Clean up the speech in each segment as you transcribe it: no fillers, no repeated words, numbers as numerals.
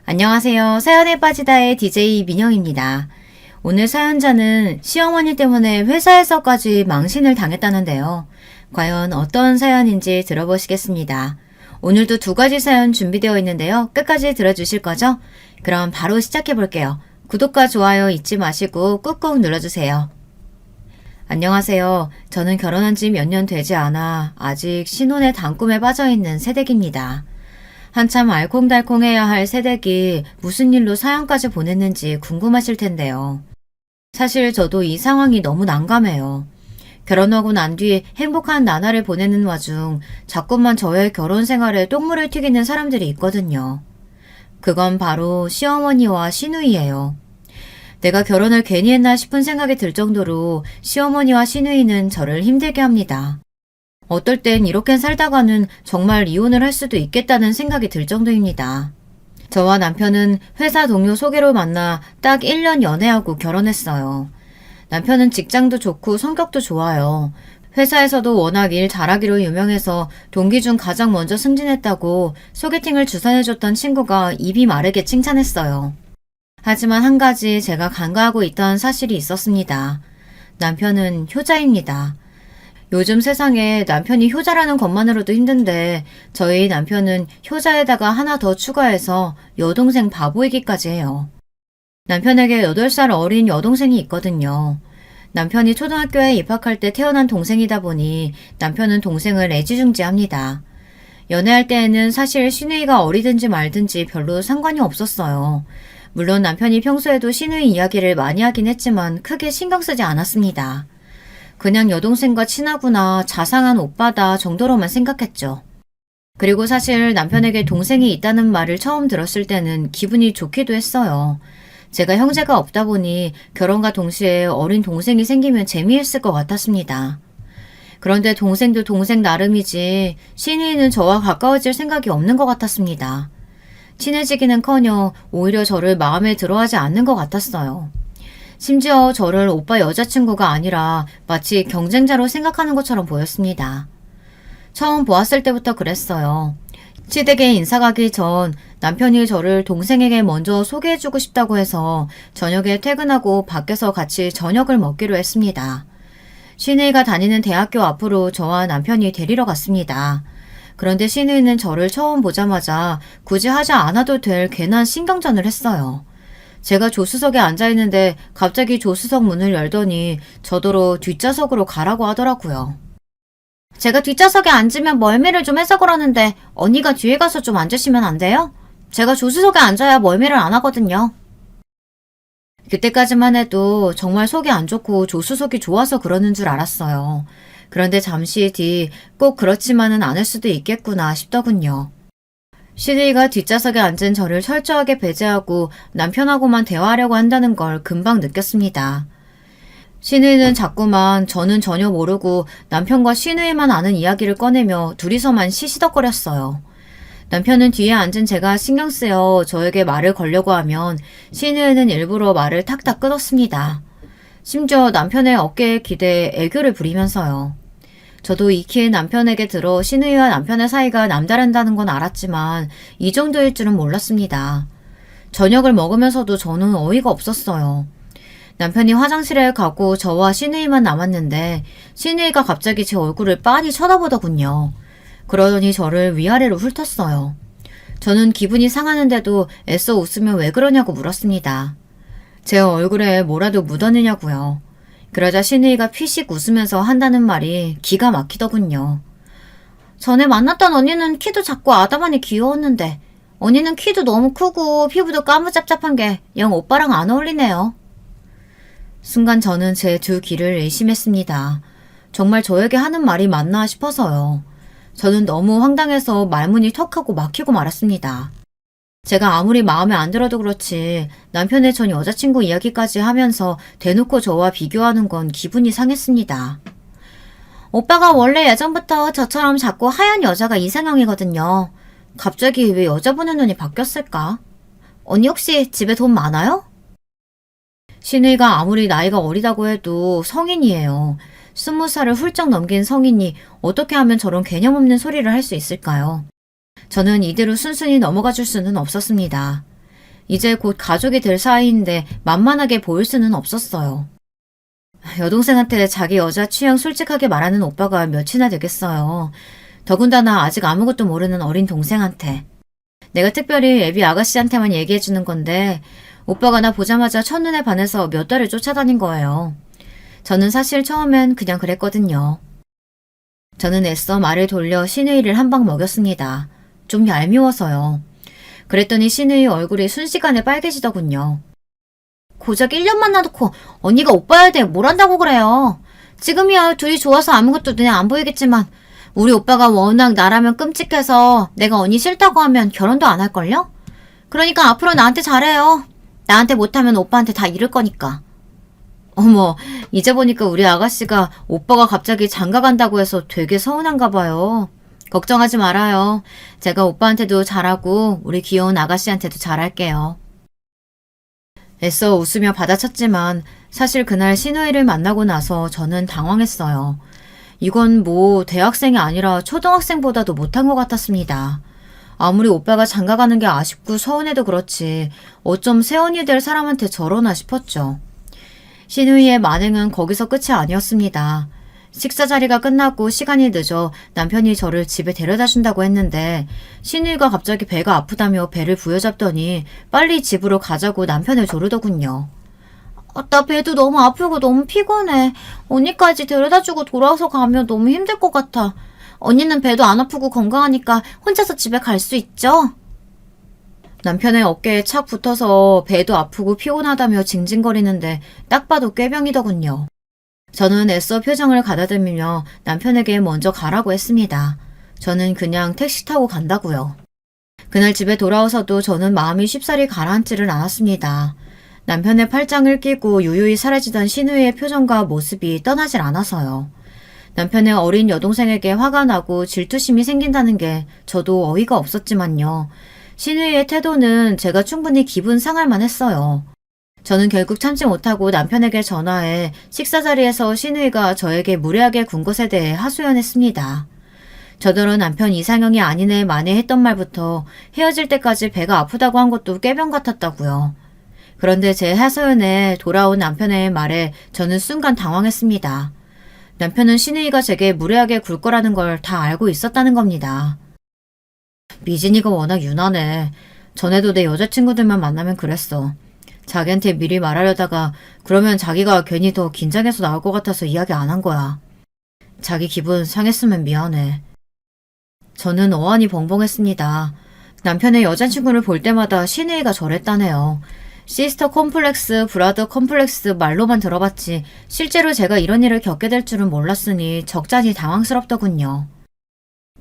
안녕하세요. 사연에 빠지다의 DJ 민영입니다. 오늘 사연자는 시어머니 때문에 회사에서까지 망신을 당했다는데요. 과연 어떤 사연인지 들어보시겠습니다. 오늘도 두 가지 사연 준비되어 있는데요. 끝까지 들어주실 거죠? 그럼 바로 시작해 볼게요. 구독과 좋아요 잊지 마시고 꾹꾹 눌러주세요. 안녕하세요. 저는 결혼한 지 몇 년 되지 않아 아직 신혼의 단꿈에 빠져있는 새댁입니다. 한참 알콩달콩해야 할 새댁이 무슨 일로 사연까지 보냈는지 궁금하실 텐데요. 사실 저도 이 상황이 너무 난감해요. 결혼하고 난 뒤 행복한 나날을 보내는 와중 자꾸만 저의 결혼 생활에 똥물을 튀기는 사람들이 있거든요. 그건 바로 시어머니와 시누이예요. 내가 결혼을 괜히 했나 싶은 생각이 들 정도로 시어머니와 시누이는 저를 힘들게 합니다. 어떨 땐 이렇게 살다가는 정말 이혼을 할 수도 있겠다는 생각이 들 정도입니다. 저와 남편은 회사 동료 소개로 만나 딱 1년 연애하고 결혼했어요. 남편은 직장도 좋고 성격도 좋아요. 회사에서도 워낙 일 잘하기로 유명해서 동기 중 가장 먼저 승진했다고 소개팅을 주선해줬던 친구가 입이 마르게 칭찬했어요. 하지만 한 가지 제가 간과하고 있던 사실이 있었습니다. 남편은 효자입니다. 요즘 세상에 남편이 효자라는 것만으로도 힘든데 저희 남편은 효자에다가 하나 더 추가해서 여동생 바보이기까지 해요. 남편에게 8살 어린 여동생이 있거든요. 남편이 초등학교에 입학할 때 태어난 동생이다 보니 남편은 동생을 애지중지합니다. 연애할 때에는 사실 시누이가 어리든지 말든지 별로 상관이 없었어요. 물론 남편이 평소에도 시누이 이야기를 많이 하긴 했지만 크게 신경 쓰지 않았습니다. 그냥 여동생과 친하구나, 자상한 오빠다 정도로만 생각했죠. 그리고 사실 남편에게 동생이 있다는 말을 처음 들었을 때는 기분이 좋기도 했어요. 제가 형제가 없다 보니 결혼과 동시에 어린 동생이 생기면 재미있을 것 같았습니다. 그런데 동생도 동생 나름이지 시누이는 저와 가까워질 생각이 없는 것 같았습니다. 친해지기는커녕 오히려 저를 마음에 들어하지 않는 것 같았어요. 심지어 저를 오빠 여자친구가 아니라 마치 경쟁자로 생각하는 것처럼 보였습니다. 처음 보았을 때부터 그랬어요. 시댁에 인사 가기 전 남편이 저를 동생에게 먼저 소개해주고 싶다고 해서 저녁에 퇴근하고 밖에서 같이 저녁을 먹기로 했습니다. 시누이가 다니는 대학교 앞으로 저와 남편이 데리러 갔습니다. 그런데 시누이는 저를 처음 보자마자 굳이 하지 않아도 될 괜한 신경전을 했어요. 제가 조수석에 앉아있는데 갑자기 조수석 문을 열더니 저더러 뒷좌석으로 가라고 하더라고요. 제가 뒷좌석에 앉으면 멀미를 좀 해서 그러는데 언니가 뒤에 가서 좀 앉으시면 안 돼요? 제가 조수석에 앉아야 멀미를 안 하거든요. 그때까지만 해도 정말 속이 안 좋고 조수석이 좋아서 그러는 줄 알았어요. 그런데 잠시 뒤 꼭 그렇지만은 않을 수도 있겠구나 싶더군요. 시누이가 뒷좌석에 앉은 저를 철저하게 배제하고 남편하고만 대화하려고 한다는 걸 금방 느꼈습니다. 시누이는 자꾸만 저는 전혀 모르고 남편과 시누이만 아는 이야기를 꺼내며 둘이서만 시시덕거렸어요. 남편은 뒤에 앉은 제가 신경 쓰여 저에게 말을 걸려고 하면 시누이는 일부러 말을 탁탁 끊었습니다. 심지어 남편의 어깨에 기대 애교를 부리면서요. 저도 익히 남편에게 들어 시누이와 남편의 사이가 남다른다는 건 알았지만 이 정도일 줄은 몰랐습니다. 저녁을 먹으면서도 저는 어이가 없었어요. 남편이 화장실에 가고 저와 시누이만 남았는데 시누이가 갑자기 제 얼굴을 빤히 쳐다보더군요. 그러더니 저를 위아래로 훑었어요. 저는 기분이 상하는데도 애써 웃으며 왜 그러냐고 물었습니다. 제 얼굴에 뭐라도 묻었느냐고요. 그러자 시누이가 피식 웃으면서 한다는 말이 기가 막히더군요. 전에 만났던 언니는 키도 작고 아담하니 귀여웠는데 언니는 키도 너무 크고 피부도 까무잡잡한 게 영 오빠랑 안 어울리네요. 순간 저는 제 두 귀를 의심했습니다. 정말 저에게 하는 말이 맞나 싶어서요. 저는 너무 황당해서 말문이 턱하고 막히고 말았습니다. 제가 아무리 마음에 안 들어도 그렇지 남편의 전 여자친구 이야기까지 하면서 대놓고 저와 비교하는 건 기분이 상했습니다. 오빠가 원래 예전부터 저처럼 작고 하얀 여자가 이상형이거든요. 갑자기 왜 여자 보는 눈이 바뀌었을까? 언니 혹시 집에 돈 많아요? 시누이가 아무리 나이가 어리다고 해도 성인이에요. 20살을 훌쩍 넘긴 성인이 어떻게 하면 저런 개념 없는 소리를 할 수 있을까요? 저는 이대로 순순히 넘어가 줄 수는 없었습니다. 이제 곧 가족이 될 사이인데 만만하게 보일 수는 없었어요. 여동생한테 자기 여자 취향 솔직하게 말하는 오빠가 몇이나 되겠어요. 더군다나 아직 아무것도 모르는 어린 동생한테. 내가 특별히 애비 아가씨한테만 얘기해주는 건데 오빠가 나 보자마자 첫눈에 반해서 몇 달을 쫓아다닌 거예요. 저는 사실 처음엔 그냥 그랬거든요. 저는 애써 말을 돌려 신우이를 한 방 먹였습니다. 좀 얄미워서요. 그랬더니 신우이 얼굴이 순식간에 빨개지더군요. 고작 1년 만나놓고 언니가 오빠야 돼 뭘 한다고 그래요. 지금이야 둘이 좋아서 아무것도 눈에 안 보이겠지만 우리 오빠가 워낙 나라면 끔찍해서 내가 언니 싫다고 하면 결혼도 안 할걸요? 그러니까 앞으로 나한테 잘해요. 나한테 못하면 오빠한테 다 잃을 거니까. 어머, 이제 보니까 우리 아가씨가 오빠가 갑자기 장가 간다고 해서 되게 서운한가 봐요. 걱정하지 말아요. 제가 오빠한테도 잘하고 우리 귀여운 아가씨한테도 잘할게요. 애써 웃으며 받아쳤지만 사실 그날 신우이를 만나고 나서 저는 당황했어요. 이건 뭐 대학생이 아니라 초등학생보다도 못한 것 같았습니다. 아무리 오빠가 장가 가는 게 아쉽고 서운해도 그렇지 어쩜 새언니 될 사람한테 저러나 싶었죠. 신우이의 만행은 거기서 끝이 아니었습니다. 식사 자리가 끝나고 시간이 늦어 남편이 저를 집에 데려다 준다고 했는데 신우이가 갑자기 배가 아프다며 배를 부여잡더니 빨리 집으로 가자고 남편을 조르더군요. 나 배도 너무 아프고 너무 피곤해. 언니까지 데려다주고 돌아와서 가면 너무 힘들 것 같아. 언니는 배도 안 아프고 건강하니까 혼자서 집에 갈 수 있죠? 남편의 어깨에 착 붙어서 배도 아프고 피곤하다며 징징거리는데 딱 봐도 꾀병이더군요. 저는 애써 표정을 가다듬으며 남편에게 먼저 가라고 했습니다. 저는 그냥 택시 타고 간다고요. 그날 집에 돌아와서도 저는 마음이 쉽사리 가라앉지를 않았습니다. 남편의 팔짱을 끼고 유유히 사라지던 신우이의 표정과 모습이 떠나질 않아서요. 남편의 어린 여동생에게 화가 나고 질투심이 생긴다는 게 저도 어이가 없었지만요. 신우이의 태도는 제가 충분히 기분 상할 만했어요. 저는 결국 참지 못하고 남편에게 전화해 식사 자리에서 신우이가 저에게 무례하게 군 것에 대해 하소연했습니다. 저더러 남편 이상형이 아니네 마네 했던 말부터 헤어질 때까지 배가 아프다고 한 것도 꾀병 같았다고요. 그런데 제 하소연에 돌아온 남편의 말에 저는 순간 당황했습니다. 남편은 신우이가 제게 무례하게 굴 거라는 걸 다 알고 있었다는 겁니다. 미진이가 워낙 유난해. 전에도 내 여자친구들만 만나면 그랬어. 자기한테 미리 말하려다가 그러면 자기가 괜히 더 긴장해서 나올 것 같아서 이야기 안 한 거야. 자기 기분 상했으면 미안해. 저는 어안이 벙벙했습니다. 남편의 여자친구를 볼 때마다 신우이가 저랬다네요. 시스터 컴플렉스, 브라더 컴플렉스 말로만 들어봤지 실제로 제가 이런 일을 겪게 될 줄은 몰랐으니 적잖이 당황스럽더군요.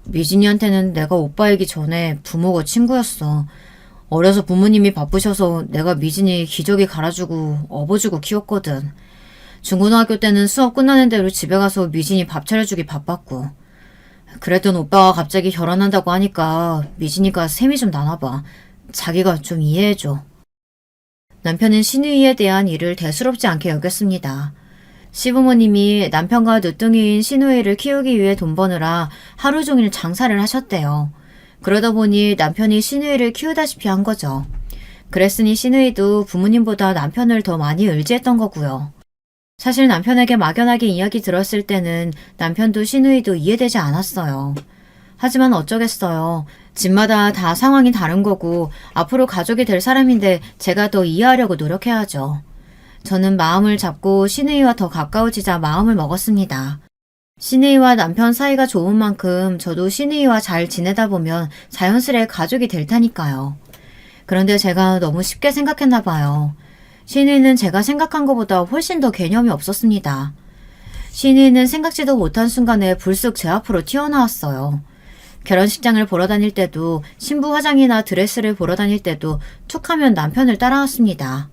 미진이한테는 내가 오빠이기 전에 부모가 친구였어. 어려서 부모님이 바쁘셔서 내가 미진이 기저귀 갈아주고 업어주고 키웠거든. 중고등학교 때는 수업 끝나는 대로 집에 가서 미진이 밥 차려주기 바빴고. 그랬던 오빠가 갑자기 결혼한다고 하니까 미진이가 셈이 좀 나나봐. 자기가 좀 이해해줘. 남편은 신우이에 대한 일을 대수롭지 않게 여겼습니다. 시부모님이 남편과 늦둥이인 신우이를 키우기 위해 돈 버느라 하루 종일 장사를 하셨대요. 그러다 보니 남편이 신우이를 키우다시피 한 거죠. 그랬으니 신우이도 부모님보다 남편을 더 많이 의지했던 거고요. 사실 남편에게 막연하게 이야기 들었을 때는 남편도 신우이도 이해되지 않았어요. 하지만 어쩌겠어요. 집마다 다 상황이 다른 거고 앞으로 가족이 될 사람인데 제가 더 이해하려고 노력해야죠. 저는 마음을 잡고 신우이와 더 가까워지자 마음을 먹었습니다. 신우이와 남편 사이가 좋은 만큼 저도 신우이와 잘 지내다 보면 자연스레 가족이 될 테니까요. 그런데 제가 너무 쉽게 생각했나 봐요. 신우이는 제가 생각한 것보다 훨씬 더 개념이 없었습니다. 신우이는 생각지도 못한 순간에 불쑥 제 앞으로 튀어나왔어요. 결혼식장을 보러 다닐 때도 신부 화장이나 드레스를 보러 다닐 때도 툭하면 남편을 따라왔습니다.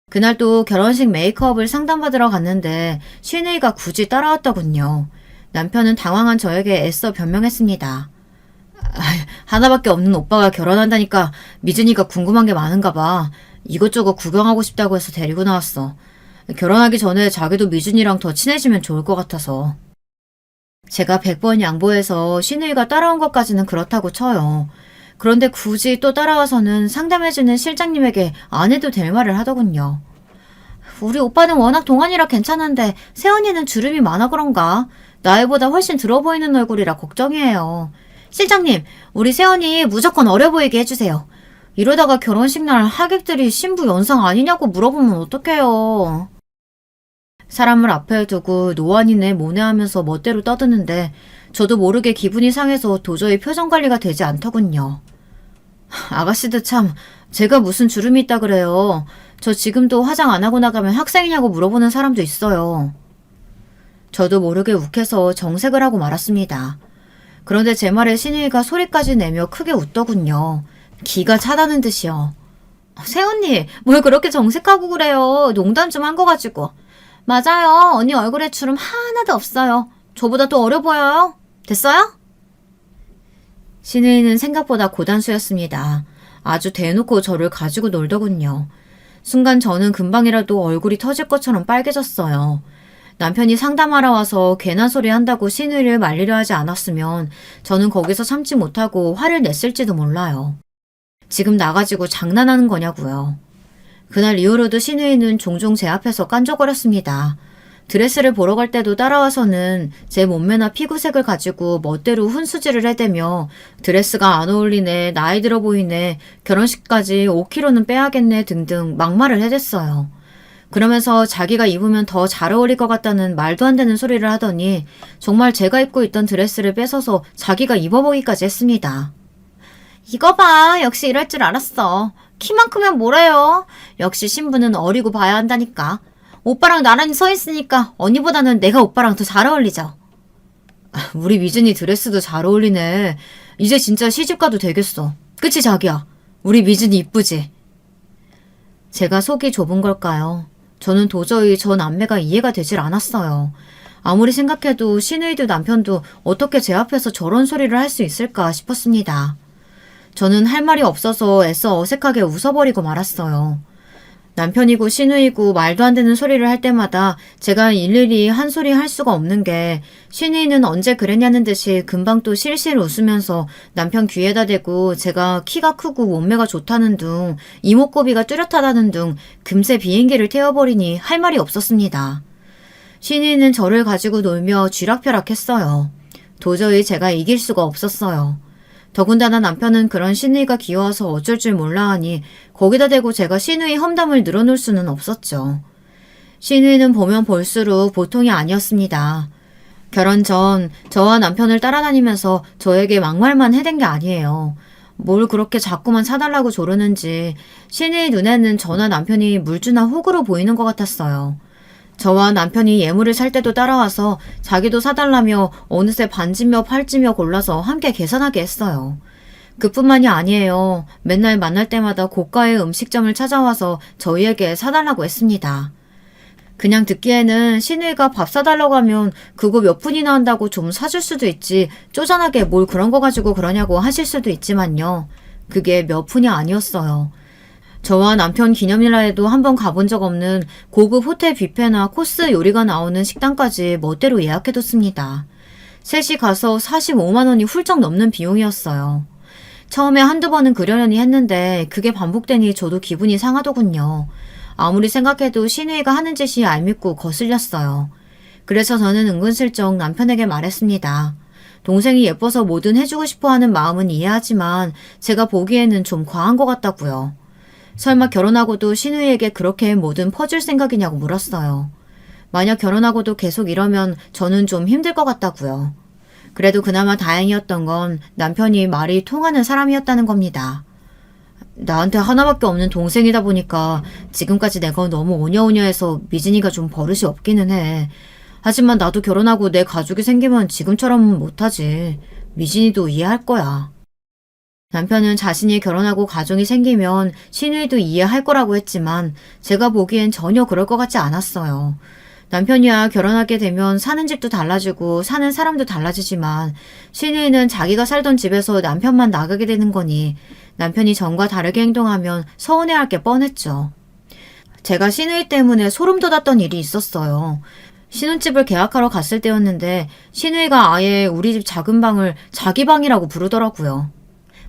그날 또 결혼식 메이크업을 상담받으러 갔는데 신우이가 굳이 따라왔더군요. 남편은 당황한 저에게 애써 변명했습니다. 하나밖에 없는 오빠가 결혼한다니까 미진이가 궁금한 게 많은가 봐. 이것저것 구경하고 싶다고 해서 데리고 나왔어. 결혼하기 전에 자기도 미진이랑 더 친해지면 좋을 것 같아서. 제가 100번 양보해서 신우이가 따라온 것까지는 그렇다고 쳐요. 그런데 굳이 또 따라와서는 상담해주는 실장님에게 안 해도 될 말을 하더군요. 우리 오빠는 워낙 동안이라 괜찮은데 세연이는 주름이 많아 그런가? 나이보다 훨씬 들어 보이는 얼굴이라 걱정이에요. 실장님, 우리 세연이 무조건 어려 보이게 해주세요. 이러다가 결혼식 날 하객들이 신부 연상 아니냐고 물어보면 어떡해요. 사람을 앞에 두고 노안이네 뭐네 하면서 멋대로 떠드는데 저도 모르게 기분이 상해서 도저히 표정 관리가 되지 않더군요. 아가씨도 참, 제가 무슨 주름이 있다 그래요. 저 지금도 화장 안 하고 나가면 학생이냐고 물어보는 사람도 있어요. 저도 모르게 욱해서 정색을 하고 말았습니다. 그런데 제 말에 신우이가 소리까지 내며 크게 웃더군요. 기가 차다는 듯이요. 세언니, 뭘 그렇게 정색하고 그래요. 농담 좀 한 거 가지고. 맞아요. 언니 얼굴에 주름 하나도 없어요. 저보다 또 어려 보여요. 됐어요? 신우이는 생각보다 고단수였습니다. 아주 대놓고 저를 가지고 놀더군요. 순간 저는 금방이라도 얼굴이 터질 것처럼 빨개졌어요. 남편이 상담하러 와서 괜한 소리 한다고 신우이를 말리려 하지 않았으면 저는 거기서 참지 못하고 화를 냈을지도 몰라요. 지금 나가지고 장난하는 거냐고요. 그날 이후로도 신우이는 종종 제 앞에서 깐족거렸습니다. 드레스를 보러 갈 때도 따라와서는 제 몸매나 피부색을 가지고 멋대로 훈수질을 해대며 드레스가 안 어울리네, 나이 들어 보이네, 결혼식까지 5kg는 빼야겠네 등등 막말을 해댔어요. 그러면서 자기가 입으면 더 잘 어울릴 것 같다는 말도 안 되는 소리를 하더니 정말 제가 입고 있던 드레스를 뺏어서 자기가 입어보기까지 했습니다. 이거 봐. 역시 이럴 줄 알았어. 키만 크면 뭐래요. 역시 신부는 어리고 봐야 한다니까. 오빠랑 나란히 서 있으니까 언니보다는 내가 오빠랑 더 잘 어울리죠. 우리 미준이 드레스도 잘 어울리네. 이제 진짜 시집가도 되겠어. 그치 자기야? 우리 미준이 이쁘지? 제가 속이 좁은 걸까요? 저는 도저히 저 남매가 이해가 되질 않았어요. 아무리 생각해도 신우이도 남편도 어떻게 제 앞에서 저런 소리를 할 수 있을까 싶었습니다. 저는 할 말이 없어서 애써 어색하게 웃어버리고 말았어요. 남편이고 신우이고 말도 안 되는 소리를 할 때마다 제가 일일이 한 소리 할 수가 없는 게 신우이는 언제 그랬냐는 듯이 금방 또 실실 웃으면서 남편 귀에다 대고 제가 키가 크고 몸매가 좋다는 둥 이목구비가 뚜렷하다는 둥 금세 비행기를 태워버리니 할 말이 없었습니다. 신우이는 저를 가지고 놀며 쥐락펴락했어요. 도저히 제가 이길 수가 없었어요. 더군다나 남편은 그런 신우이가 귀여워서 어쩔 줄 몰라 하니 거기다 대고 제가 신우이 험담을 늘어놓을 수는 없었죠. 신우이는 보면 볼수록 보통이 아니었습니다. 결혼 전 저와 남편을 따라다니면서 저에게 막말만 해댄 게 아니에요. 뭘 그렇게 자꾸만 사달라고 조르는지 신우이 눈에는 저나 남편이 물주나 호구로 보이는 것 같았어요. 저와 남편이 예물을 살 때도 따라와서 자기도 사달라며 어느새 반지며 팔찌며 골라서 함께 계산하게 했어요. 그뿐만이 아니에요. 맨날 만날 때마다 고가의 음식점을 찾아와서 저희에게 사달라고 했습니다. 그냥 듣기에는 신우이가 밥 사달라고 하면 그거 몇 푼이나 한다고 좀 사줄 수도 있지 쪼잔하게 뭘 그런 거 가지고 그러냐고 하실 수도 있지만요. 그게 몇 푼이 아니었어요. 저와 남편 기념일라 해도 한 번 가본 적 없는 고급 호텔 뷔페나 코스 요리가 나오는 식당까지 멋대로 예약해뒀습니다. 셋이 가서 45만 원이 훌쩍 넘는 비용이었어요. 처음에 한두 번은 그러려니 했는데 그게 반복되니 저도 기분이 상하더군요. 아무리 생각해도 신우이가 하는 짓이 얄밉고 거슬렸어요. 그래서 저는 은근슬쩍 남편에게 말했습니다. 동생이 예뻐서 뭐든 해주고 싶어하는 마음은 이해하지만 제가 보기에는 좀 과한 것 같다고요. 설마 결혼하고도 신우이에게 그렇게 뭐든 퍼줄 생각이냐고 물었어요. 만약 결혼하고도 계속 이러면 저는 좀 힘들 것 같다고요. 그래도 그나마 다행이었던 건 남편이 말이 통하는 사람이었다는 겁니다. 나한테 하나밖에 없는 동생이다 보니까 지금까지 내가 너무 오냐오냐해서 미진이가 좀 버릇이 없기는 해. 하지만 나도 결혼하고 내 가족이 생기면 지금처럼은 못하지. 미진이도 이해할 거야. 남편은 자신이 결혼하고 가정이 생기면 신우이도 이해할 거라고 했지만 제가 보기엔 전혀 그럴 것 같지 않았어요. 남편이야 결혼하게 되면 사는 집도 달라지고 사는 사람도 달라지지만 신우이는 자기가 살던 집에서 남편만 나가게 되는 거니 남편이 전과 다르게 행동하면 서운해할 게 뻔했죠. 제가 신우이 때문에 소름 돋았던 일이 있었어요. 신혼집을 계약하러 갔을 때였는데 신우이가 아예 우리 집 작은 방을 자기 방이라고 부르더라고요.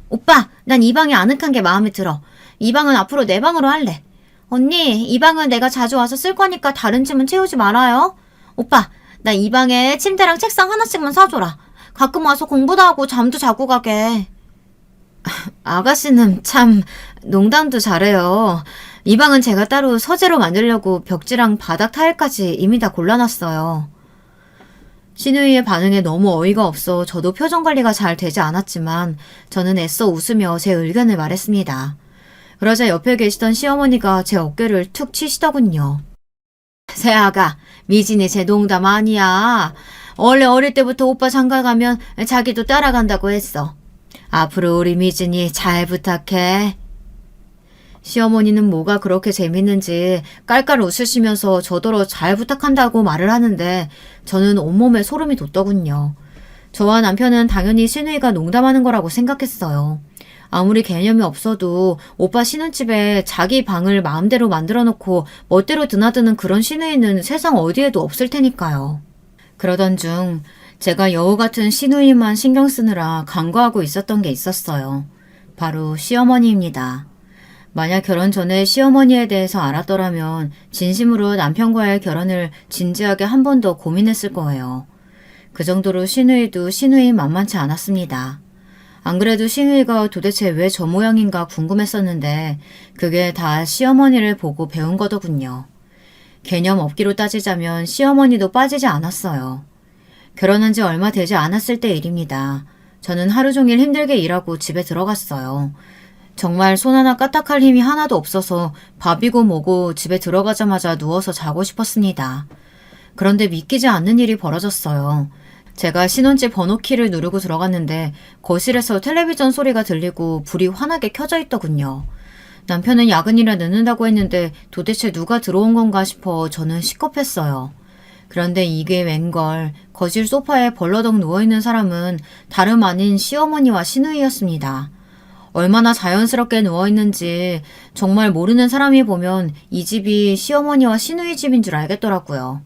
오빠, 난 이 방이 아늑한 게 마음에 들어. 이 방은 앞으로 내 방으로 할래. 언니, 이 방은 내가 자주 와서 쓸 거니까 다른 짐은 채우지 말아요. 오빠, 나 이 방에 침대랑 책상 하나씩만 사줘라. 가끔 와서 공부도 하고 잠도 자고 가게. 아가씨는 참 농담도 잘해요. 이 방은 제가 따로 서재로 만들려고 벽지랑 바닥 타일까지 이미 다 골라놨어요. 신우이의 반응에 너무 어이가 없어 저도 표정 관리가 잘 되지 않았지만 저는 애써 웃으며 제 의견을 말했습니다. 그러자 옆에 계시던 시어머니가 제 어깨를 툭 치시더군요. 새아가, 미진이 제 농담 아니야. 원래 어릴 때부터 오빠 장가 가면 자기도 따라간다고 했어. 앞으로 우리 미진이 잘 부탁해. 시어머니는 뭐가 그렇게 재밌는지 깔깔 웃으시면서 저더러 잘 부탁한다고 말을 하는데 저는 온몸에 소름이 돋더군요. 저와 남편은 당연히 신우이가 농담하는 거라고 생각했어요. 아무리 개념이 없어도 오빠 신혼집에 자기 방을 마음대로 만들어 놓고 멋대로 드나드는 그런 신우이는 세상 어디에도 없을 테니까요. 그러던 중 제가 여우 같은 신우이만 신경 쓰느라 간과하고 있었던 게 있었어요. 바로 시어머니입니다. 만약 결혼 전에 시어머니에 대해서 알았더라면 진심으로 남편과의 결혼을 진지하게 한 번 더 고민했을 거예요. 그 정도로 신우이도 신우이 만만치 않았습니다. 안 그래도 신우이가 도대체 왜 저 모양인가 궁금했었는데 그게 다 시어머니를 보고 배운 거더군요. 개념 없기로 따지자면 시어머니도 빠지지 않았어요. 결혼한 지 얼마 되지 않았을 때 일입니다. 저는 하루 종일 힘들게 일하고 집에 들어갔어요. 정말 손 하나 까딱할 힘이 하나도 없어서 밥이고 뭐고 집에 들어가자마자 누워서 자고 싶었습니다. 그런데 믿기지 않는 일이 벌어졌어요. 제가 신혼집 번호키를 누르고 들어갔는데 거실에서 텔레비전 소리가 들리고 불이 환하게 켜져 있더군요. 남편은 야근이라 늦는다고 했는데 도대체 누가 들어온 건가 싶어 저는 시겁했어요. 그런데 이게 웬걸 거실 소파에 벌러덩 누워있는 사람은 다름 아닌 시어머니와 시누이였습니다. 얼마나 자연스럽게 누워있는지 정말 모르는 사람이 보면 이 집이 시어머니와 시누이 집인 줄 알겠더라고요.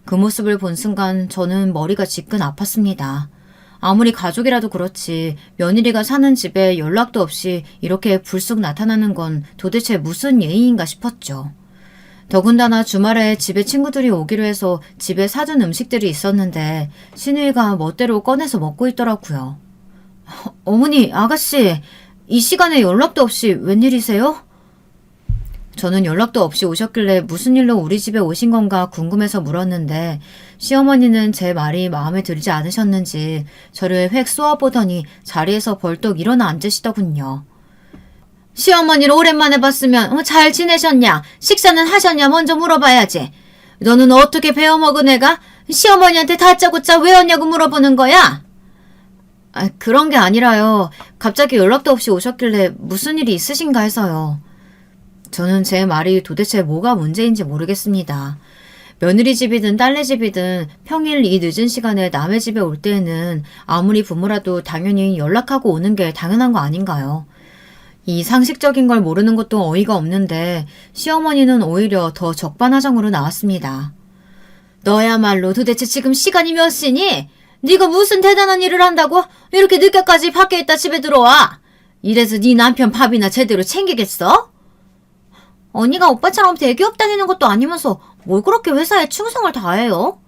그 모습을 본 순간 저는 머리가 지끈 아팠습니다. 아무리 가족이라도 그렇지 며느리가 사는 집에 연락도 없이 이렇게 불쑥 나타나는 건 도대체 무슨 예의인가 싶었죠. 더군다나 주말에 집에 친구들이 오기로 해서 집에 사둔 음식들이 있었는데 시누이가 멋대로 꺼내서 먹고 있더라고요. 어머니, 아가씨, 이 시간에 연락도 없이 웬일이세요? 저는 연락도 없이 오셨길래 무슨 일로 우리 집에 오신 건가 궁금해서 물었는데 시어머니는 제 말이 마음에 들지 않으셨는지 저를 획 쏘아보더니 자리에서 벌떡 일어나 앉으시더군요. 시어머니를 오랜만에 봤으면 잘 지내셨냐? 식사는 하셨냐? 먼저 물어봐야지. 너는 어떻게 배워먹은 애가 시어머니한테 다짜고짜 왜 왔냐고 물어보는 거야? 그런 게 아니라요. 갑자기 연락도 없이 오셨길래 무슨 일이 있으신가 해서요. 저는 제 말이 도대체 뭐가 문제인지 모르겠습니다. 며느리 집이든 딸네 집이든 평일 이 늦은 시간에 남의 집에 올 때에는 아무리 부모라도 당연히 연락하고 오는 게 당연한 거 아닌가요? 이 상식적인 걸 모르는 것도 어이가 없는데 시어머니는 오히려 더 적반하장으로 나왔습니다. 너야말로 도대체 지금 시간이 몇 시니? 네가 무슨 대단한 일을 한다고? 이렇게 늦게까지 밖에 있다 집에 들어와. 이래서 네 남편 밥이나 제대로 챙기겠어? 언니가 오빠처럼 대기업 다니는 것도 아니면서 뭘 그렇게 회사에 충성을 다해요?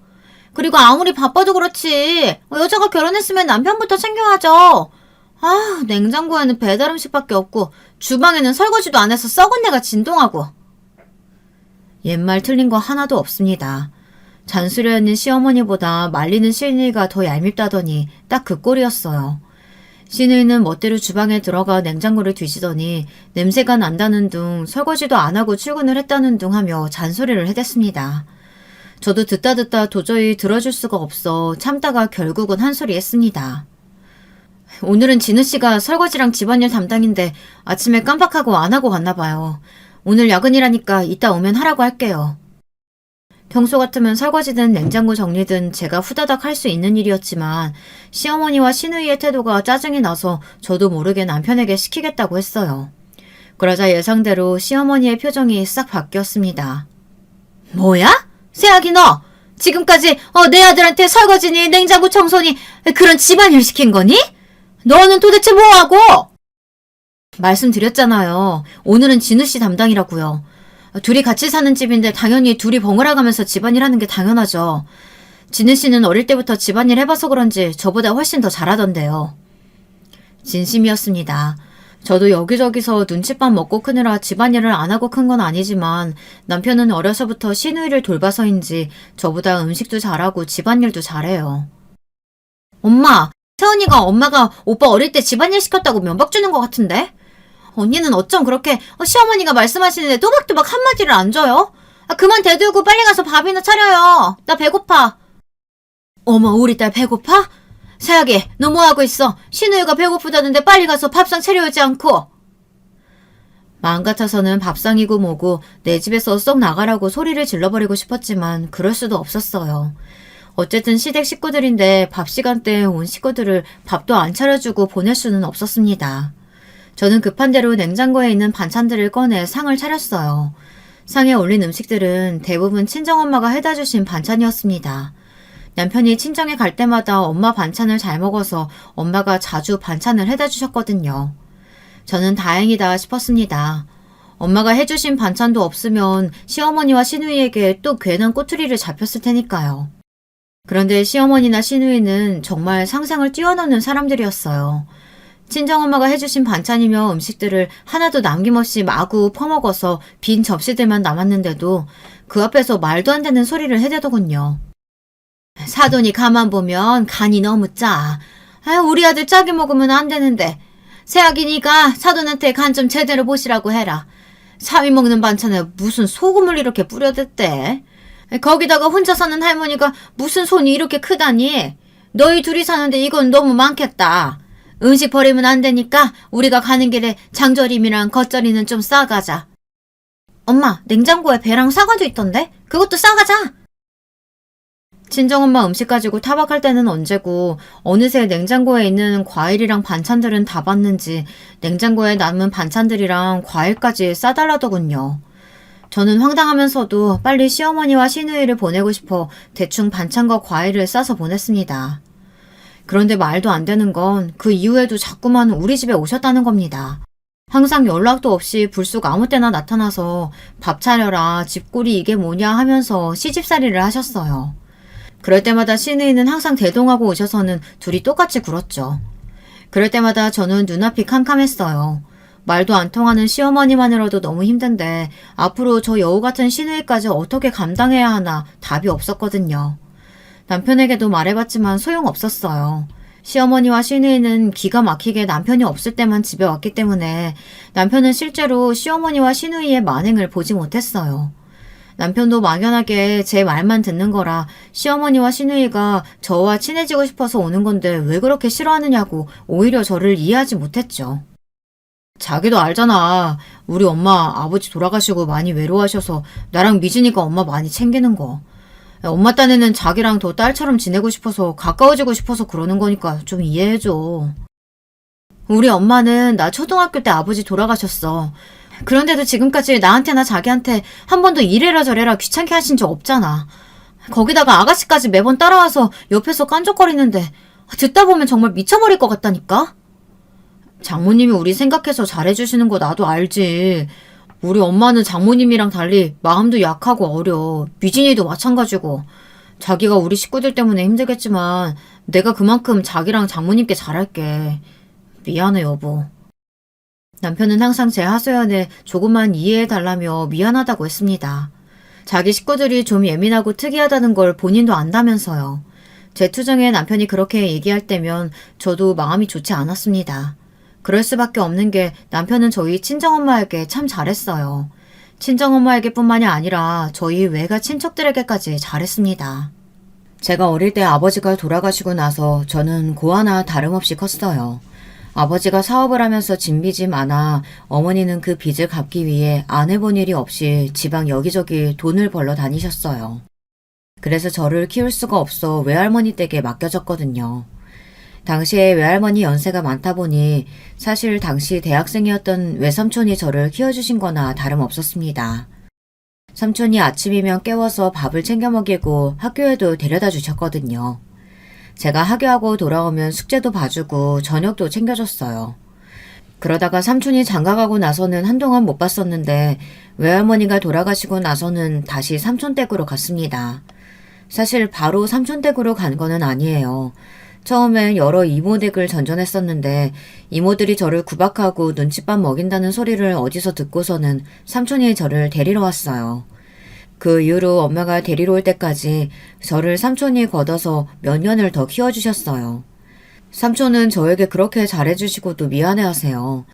그리고 아무리 바빠도 그렇지 여자가 결혼했으면 남편부터 챙겨야죠. 냉장고에는 배달 음식밖에 없고 주방에는 설거지도 안 해서 썩은 내가 진동하고. 옛말 틀린 거 하나도 없습니다. 잔소리하는 시어머니보다 말리는 시누이가 더 얄밉다더니 딱 그 꼴이었어요. 시누이는 멋대로 주방에 들어가 냉장고를 뒤지더니 냄새가 난다는 둥 설거지도 안 하고 출근을 했다는 둥 하며 잔소리를 해댔습니다. 저도 듣다 도저히 들어줄 수가 없어 참다가 결국은 한 소리 했습니다. 오늘은 진우씨가 설거지랑 집안일 담당인데 아침에 깜빡하고 안 하고 갔나 봐요. 오늘 야근이라니까 이따 오면 하라고 할게요. 평소 같으면 설거지든 냉장고 정리든 제가 후다닥 할 수 있는 일이었지만 시어머니와 시누이의 태도가 짜증이 나서 저도 모르게 남편에게 시키겠다고 했어요. 그러자 예상대로 시어머니의 표정이 싹 바뀌었습니다. 뭐야? 새아기 너! 지금까지 내 아들한테 설거지니 냉장고 청소니 그런 집안일 시킨 거니? 너는 도대체 뭐하고? 말씀드렸잖아요. 오늘은 진우 씨 담당이라고요. 둘이 같이 사는 집인데 당연히 둘이 번갈아 가면서 집안일 하는 게 당연하죠. 진우 씨는 어릴 때부터 집안일 해봐서 그런지 저보다 훨씬 더 잘하던데요. 진심이었습니다. 저도 여기저기서 눈칫밥 먹고 크느라 집안일을 안 하고 큰 건 아니지만 남편은 어려서부터 시누이를 돌봐서인지 저보다 음식도 잘하고 집안일도 잘해요. 엄마, 세연이가 엄마가 오빠 어릴 때 집안일 시켰다고 면박 주는 것 같은데? 언니는 어쩜 그렇게 시어머니가 말씀하시는데 또박또박 한마디를 안 줘요? 그만 대들고 빨리 가서 밥이나 차려요. 나 배고파. 어머, 우리 딸 배고파? 세약이, 너 뭐하고 있어? 신우이가 배고프다는데 빨리 가서 밥상 차려오지 않고. 마음 같아서는 밥상이고 뭐고 내 집에서 쏙 나가라고 소리를 질러버리고 싶었지만 그럴 수도 없었어요. 어쨌든 시댁 식구들인데 밥 시간대에 온 식구들을 밥도 안 차려주고 보낼 수는 없었습니다. 저는 급한 대로 냉장고에 있는 반찬들을 꺼내 상을 차렸어요. 상에 올린 음식들은 대부분 친정엄마가 해다 주신 반찬이었습니다. 남편이 친정에 갈 때마다 엄마 반찬을 잘 먹어서 엄마가 자주 반찬을 해다 주셨거든요. 저는 다행이다 싶었습니다. 엄마가 해주신 반찬도 없으면 시어머니와 시누이에게 또 괜한 꼬투리를 잡혔을 테니까요. 그런데 시어머니나 시누이는 정말 상상을 뛰어넘는 사람들이었어요. 친정엄마가 해주신 반찬이며 음식들을 하나도 남김없이 마구 퍼먹어서 빈 접시들만 남았는데도 그 앞에서 말도 안 되는 소리를 해대더군요. 사돈이 가만 보면 간이 너무 짜. 우리 아들 짜게 먹으면 안 되는데. 새아기니까 사돈한테 간 좀 제대로 보시라고 해라. 사위 먹는 반찬에 무슨 소금을 이렇게 뿌려댔대. 거기다가 혼자 사는 할머니가 무슨 손이 이렇게 크다니. 너희 둘이 사는데 이건 너무 많겠다. 음식 버리면 안 되니까 우리가 가는 길에 장조림이랑 겉절이는 좀 싸가자. 엄마, 냉장고에 배랑 사과도 있던데? 그것도 싸가자. 친정엄마 음식 가지고 타박할 때는 언제고 어느새 냉장고에 있는 과일이랑 반찬들은 다 봤는지 냉장고에 남은 반찬들이랑 과일까지 싸달라더군요. 저는 황당하면서도 빨리 시어머니와 시누이를 보내고 싶어 대충 반찬과 과일을 싸서 보냈습니다. 그런데 말도 안 되는 건 그 이후에도 자꾸만 우리 집에 오셨다는 겁니다. 항상 연락도 없이 불쑥 아무 때나 나타나서 밥 차려라, 집골이 이게 뭐냐 하면서 시집살이를 하셨어요. 그럴 때마다 시누이는 항상 대동하고 오셔서는 둘이 똑같이 굴었죠. 그럴 때마다 저는 눈앞이 캄캄했어요. 말도 안 통하는 시어머니만으로도 너무 힘든데 앞으로 저 여우 같은 시누이까지 어떻게 감당해야 하나 답이 없었거든요. 남편에게도 말해봤지만 소용없었어요. 시어머니와 시누이는 기가 막히게 남편이 없을 때만 집에 왔기 때문에 남편은 실제로 시어머니와 시누이의 만행을 보지 못했어요. 남편도 막연하게 제 말만 듣는 거라 시어머니와 시누이가 저와 친해지고 싶어서 오는 건데 왜 그렇게 싫어하느냐고 오히려 저를 이해하지 못했죠. 자기도 알잖아. 우리 엄마 아버지 돌아가시고 많이 외로워하셔서 나랑 미진이가 엄마 많이 챙기는 거. 엄마 딴에는 자기랑 더 딸처럼 지내고 싶어서 가까워지고 싶어서 그러는 거니까 좀 이해해줘. 우리 엄마는 나 초등학교 때 아버지 돌아가셨어. 그런데도 지금까지 나한테나 자기한테 한 번도 이래라 저래라 귀찮게 하신 적 없잖아. 거기다가 아가씨까지 매번 따라와서 옆에서 깐족거리는데 듣다 보면 정말 미쳐버릴 것 같다니까? 장모님이 우리 생각해서 잘해주시는 거 나도 알지. 우리 엄마는 장모님이랑 달리 마음도 약하고 어려. 미진이도 마찬가지고. 자기가 우리 식구들 때문에 힘들겠지만 내가 그만큼 자기랑 장모님께 잘할게. 미안해 여보. 남편은 항상 제 하소연에 조금만 이해해달라며 미안하다고 했습니다. 자기 식구들이 좀 예민하고 특이하다는 걸 본인도 안다면서요. 제 투정에 남편이 그렇게 얘기할 때면 저도 마음이 좋지 않았습니다. 그럴 수밖에 없는 게 남편은 저희 친정엄마에게 참 잘했어요. 친정엄마에게 뿐만이 아니라 저희 외가 친척들에게까지 잘했습니다. 제가 어릴 때 아버지가 돌아가시고 나서 저는 고아나 다름없이 컸어요. 아버지가 사업을 하면서 진 빚이 많아 어머니는 그 빚을 갚기 위해 안 해본 일이 없이 지방 여기저기 돈을 벌러 다니셨어요. 그래서 저를 키울 수가 없어 외할머니 댁에 맡겨졌거든요. 당시에 외할머니 연세가 많다 보니 사실 당시 대학생이었던 외삼촌이 저를 키워주신 거나 다름없었습니다. 삼촌이 아침이면 깨워서 밥을 챙겨 먹이고 학교에도 데려다 주셨거든요. 제가 하교하고 돌아오면 숙제도 봐주고 저녁도 챙겨줬어요. 그러다가 삼촌이 장가가고 나서는 한동안 못 봤었는데 외할머니가 돌아가시고 나서는 다시 삼촌 댁으로 갔습니다. 사실 바로 삼촌 댁으로 간 거는 아니에요. 처음엔 여러 이모 댁을 전전했었는데 이모들이 저를 구박하고 눈칫밥 먹인다는 소리를 어디서 듣고서는 삼촌이 저를 데리러 왔어요. 그 이후로 엄마가 데리러 올 때까지 저를 삼촌이 걷어서 몇 년을 더 키워주셨어요. 삼촌은 저에게 그렇게 잘해주시고도 미안해하세요.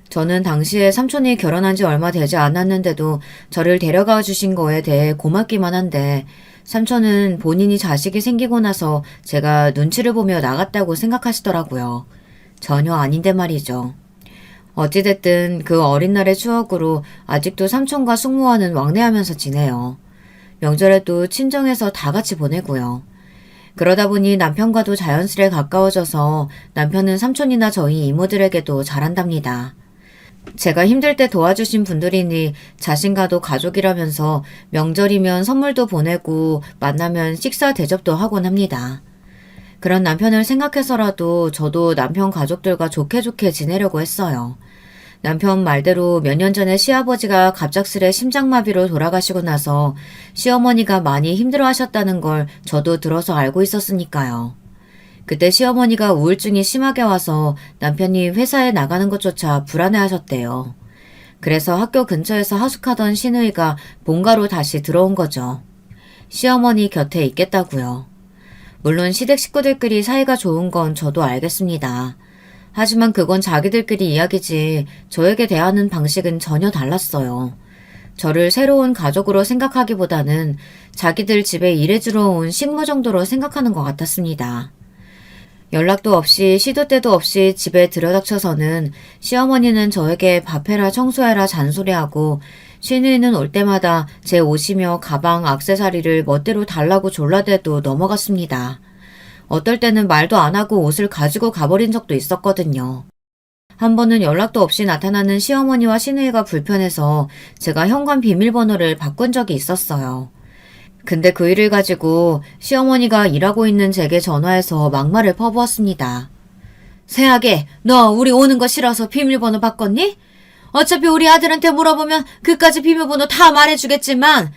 저는 당시에 삼촌이 결혼한 지 얼마 되지 않았는데도 저를 데려가 주신 거에 대해 고맙기만 한데 삼촌은 본인이 자식이 생기고 나서 제가 눈치를 보며 나갔다고 생각하시더라고요. 전혀 아닌데 말이죠. 어찌됐든 그 어린 날의 추억으로 아직도 삼촌과 숙모와는 왕래하면서 지내요. 명절에도 친정에서 다 같이 보내고요. 그러다 보니 남편과도 자연스레 가까워져서 남편은 삼촌이나 저희 이모들에게도 잘한답니다. 제가 힘들 때 도와주신 분들이니 자신과도 가족이라면서 명절이면 선물도 보내고 만나면 식사 대접도 하곤 합니다. 그런 남편을 생각해서라도 저도 남편 가족들과 좋게 지내려고 했어요. 남편 말대로 몇 년 전에 시아버지가 갑작스레 심장마비로 돌아가시고 나서 시어머니가 많이 힘들어하셨다는 걸 저도 들어서 알고 있었으니까요. 그때 시어머니가 우울증이 심하게 와서 남편이 회사에 나가는 것조차 불안해하셨대요. 그래서 학교 근처에서 하숙하던 시누이가 본가로 다시 들어온 거죠. 시어머니 곁에 있겠다고요. 물론 시댁 식구들끼리 사이가 좋은 건 저도 알겠습니다. 하지만 그건 자기들끼리 이야기지 저에게 대하는 방식은 전혀 달랐어요. 저를 새로운 가족으로 생각하기보다는 자기들 집에 일해주러 온 식모 정도로 생각하는 것 같았습니다. 연락도 없이 시도 때도 없이 집에 들여닥쳐서는 시어머니는 저에게 밥해라 청소해라 잔소리하고 시누이는 올 때마다 제 옷이며 가방, 액세서리를 멋대로 달라고 졸라대도 넘어갔습니다. 어떨 때는 말도 안 하고 옷을 가지고 가버린 적도 있었거든요. 한 번은 연락도 없이 나타나는 시어머니와 시누이가 불편해서 제가 현관 비밀번호를 바꾼 적이 있었어요. 근데 그 일을 가지고 시어머니가 일하고 있는 제게 전화해서 막말을 퍼부었습니다. 세하게, 너 우리 오는 거 싫어서 비밀번호 바꿨니? 어차피 우리 아들한테 물어보면 그까지 비밀번호 다 말해주겠지만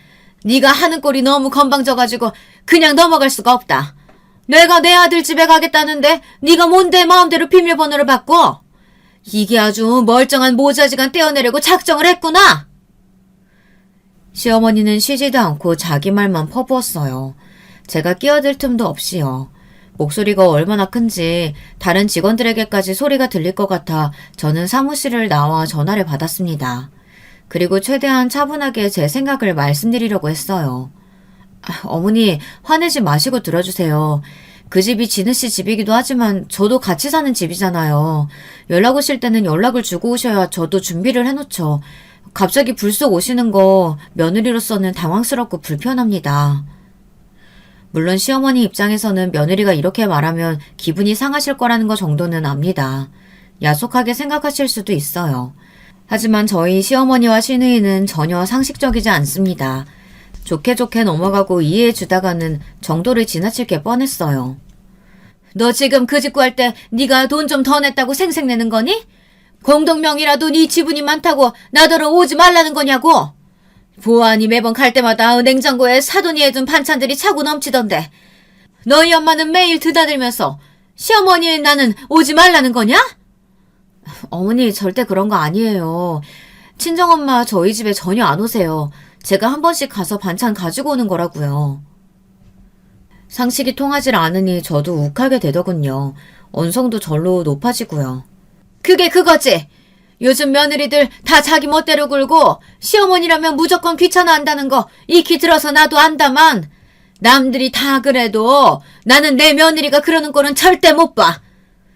네가 하는 꼴이 너무 건방져가지고 그냥 넘어갈 수가 없다. 내가 내 아들 집에 가겠다는데 네가 뭔데 마음대로 비밀번호를 바꿔? 이게 아주 멀쩡한 모자지간 떼어내려고 작정을 했구나. 시어머니는 쉬지도 않고 자기 말만 퍼부었어요. 제가 끼어들 틈도 없이요. 목소리가 얼마나 큰지 다른 직원들에게까지 소리가 들릴 것 같아 저는 사무실을 나와 전화를 받았습니다. 그리고 최대한 차분하게 제 생각을 말씀드리려고 했어요. 어머니, 화내지 마시고 들어주세요. 그 집이 진우씨 집이기도 하지만 저도 같이 사는 집이잖아요. 연락 오실 때는 연락을 주고 오셔야 저도 준비를 해놓죠. 갑자기 불쑥 오시는 거 며느리로서는 당황스럽고 불편합니다. 물론 시어머니 입장에서는 며느리가 이렇게 말하면 기분이 상하실 거라는 거 정도는 압니다. 야속하게 생각하실 수도 있어요. 하지만 저희 시어머니와 시누이는 전혀 상식적이지 않습니다. 좋게 넘어가고 이해해 주다가는 정도를 지나칠 게 뻔했어요. 너 지금 그 집 구할 때 네가 돈 좀 더 냈다고 생색내는 거니? 공동명의라도 네 지분이 많다고 나더러 오지 말라는 거냐고? 보아하니 매번 갈 때마다 냉장고에 사돈이 해둔 반찬들이 차고 넘치던데 너희 엄마는 매일 드나들면서 시어머니의 나는 오지 말라는 거냐? 어머니 절대 그런 거 아니에요. 친정엄마 저희 집에 전혀 안 오세요. 제가 한 번씩 가서 반찬 가지고 오는 거라고요. 상식이 통하질 않으니 저도 욱하게 되더군요. 언성도 절로 높아지고요. 그게 그거지. 요즘 며느리들 다 자기 멋대로 굴고 시어머니라면 무조건 귀찮아한다는 거 익히 들어서 나도 안다만 남들이 다 그래도 나는 내 며느리가 그러는 꼴은 절대 못 봐.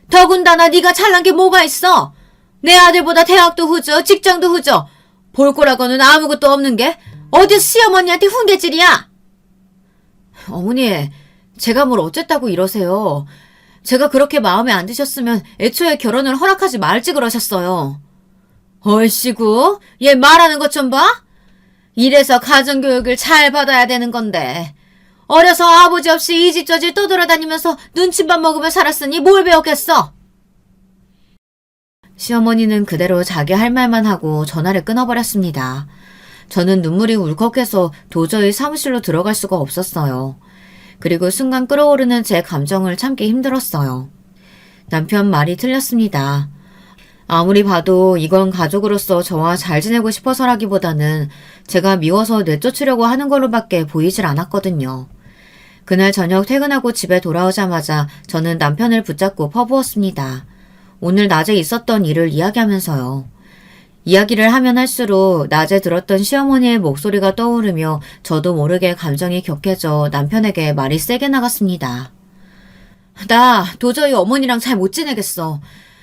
더군다나 네가 잘난 게 뭐가 있어. 내 아들보다 대학도 후져 직장도 후져 볼 거라고는 아무것도 없는 게 어디 시어머니한테 훈계질이야. 어머니, 제가 뭘 어쨌다고 이러세요. 제가 그렇게 마음에 안 드셨으면 애초에 결혼을 허락하지 말지 그러셨어요. 얼씨구, 얘 말하는 것 좀 봐? 이래서 가정교육을 잘 받아야 되는 건데 어려서 아버지 없이 이 집 저 집 떠돌아다니면서 눈칫밥 먹으며 살았으니 뭘 배웠겠어? 시어머니는 그대로 자기 할 말만 하고 전화를 끊어버렸습니다. 저는 눈물이 울컥해서 도저히 사무실로 들어갈 수가 없었어요. 그리고 순간 끓어오르는 제 감정을 참기 힘들었어요. 남편 말이 틀렸습니다. 아무리 봐도 이건 가족으로서 저와 잘 지내고 싶어서라기보다는 제가 미워서 내쫓으려고 하는 걸로밖에 보이질 않았거든요. 그날 저녁 퇴근하고 집에 돌아오자마자 저는 남편을 붙잡고 퍼부었습니다. 오늘 낮에 있었던 일을 이야기하면서요. 이야기를 하면 할수록 낮에 들었던 시어머니의 목소리가 떠오르며 저도 모르게 감정이 격해져 남편에게 말이 세게 나갔습니다. 나 도저히 어머니랑 잘 못 지내겠어.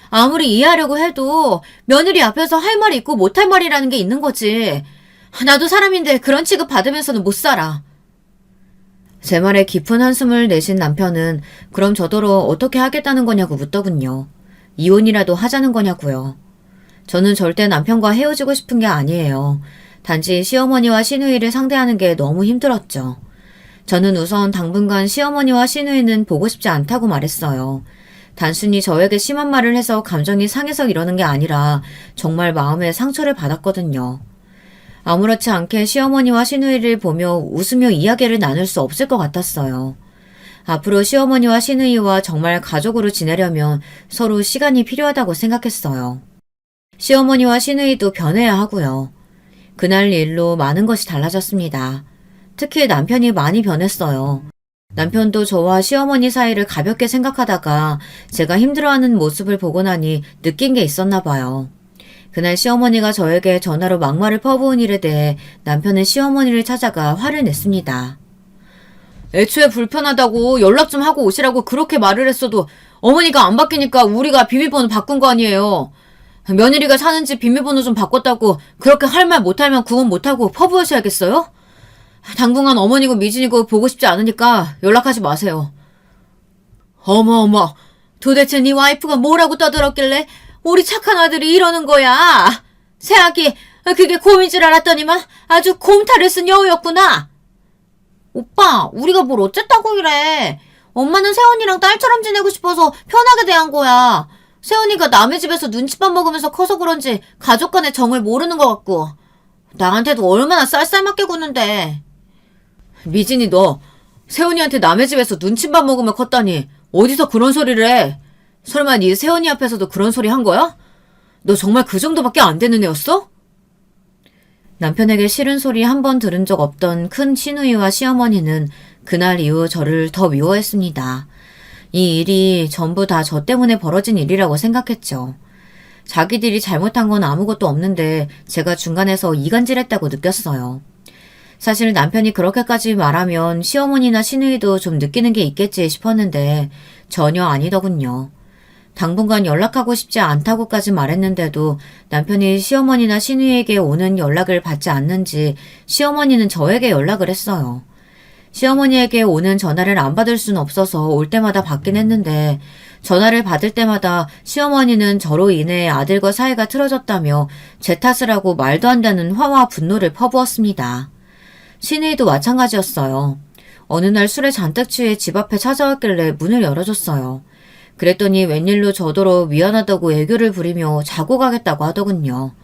아무리 이해하려고 해도 며느리 앞에서 할 말이 있고 못할 말이라는 게 있는 거지. 나도 사람인데 그런 취급 받으면서는 못 살아. 제 말에 깊은 한숨을 내신 남편은 그럼 저더러 어떻게 하겠다는 거냐고 묻더군요. 이혼이라도 하자는 거냐고요. 저는 절대 남편과 헤어지고 싶은 게 아니에요. 단지 시어머니와 시누이를 상대하는 게 너무 힘들었죠. 저는 우선 당분간 시어머니와 시누이는 보고 싶지 않다고 말했어요. 단순히 저에게 심한 말을 해서 감정이 상해서 이러는 게 아니라 정말 마음에 상처를 받았거든요. 아무렇지 않게 시어머니와 시누이를 보며 웃으며 이야기를 나눌 수 없을 것 같았어요. 앞으로 시어머니와 시누이와 정말 가족으로 지내려면 서로 시간이 필요하다고 생각했어요. 시어머니와 시누이도 변해야 하고요. 그날 일로 많은 것이 달라졌습니다. 특히 남편이 많이 변했어요. 남편도 저와 시어머니 사이를 가볍게 생각하다가 제가 힘들어하는 모습을 보고 나니 느낀 게 있었나 봐요. 그날 시어머니가 저에게 전화로 막말을 퍼부은 일에 대해 남편은 시어머니를 찾아가 화를 냈습니다. 애초에 불편하다고 연락 좀 하고 오시라고 그렇게 말을 했어도 어머니가 안 바뀌니까 우리가 비밀번호 바꾼 거 아니에요. 며느리가 사는지 비밀번호 좀 바꿨다고 그렇게 할 말 못하면 구분 못하고 퍼부으셔야겠어요? 당분간 어머니고 미진이고 보고 싶지 않으니까 연락하지 마세요. 어머, 도대체 네 와이프가 뭐라고 떠들었길래 우리 착한 아들이 이러는 거야. 새아기, 그게 곰인 줄 알았더니만 아주 곰탈을 쓴 여우였구나. 오빠, 우리가 뭘 어쨌다고 이래. 엄마는 세원이랑 딸처럼 지내고 싶어서 편하게 대한 거야. 세원이가 남의 집에서 눈칫밥 먹으면서 커서 그런지 가족 간의 정을 모르는 것 같고. 나한테도 얼마나 쌀쌀맞게 구는데. 미진이 너 세원이한테 남의 집에서 눈칫밥 먹으며 컸다니 어디서 그런 소리를 해? 설마 네 세원이 앞에서도 그런 소리 한 거야? 너 정말 그 정도밖에 안 되는 애였어? 남편에게 싫은 소리 한 번 들은 적 없던 큰 시누이와 시어머니는 그날 이후 저를 더 미워했습니다. 이 일이 전부 다 저 때문에 벌어진 일이라고 생각했죠. 자기들이 잘못한 건 아무것도 없는데 제가 중간에서 이간질했다고 느꼈어요. 사실 남편이 그렇게까지 말하면 시어머니나 시누이도 좀 느끼는 게 있겠지 싶었는데 전혀 아니더군요. 당분간 연락하고 싶지 않다고까지 말했는데도 남편이 시어머니나 시누이에게 오는 연락을 받지 않는지 시어머니는 저에게 연락을 했어요. 시어머니에게 오는 전화를 안 받을 수는 없어서 올 때마다 받긴 했는데 전화를 받을 때마다 시어머니는 저로 인해 아들과 사이가 틀어졌다며 제 탓을 하고 말도 안 되는 화와 분노를 퍼부었습니다. 시누이도 마찬가지였어요. 어느 날 술에 잔뜩 취해 집 앞에 찾아왔길래 문을 열어줬어요. 그랬더니 웬일로 저더러 미안하다고 애교를 부리며 자고 가겠다고 하더군요.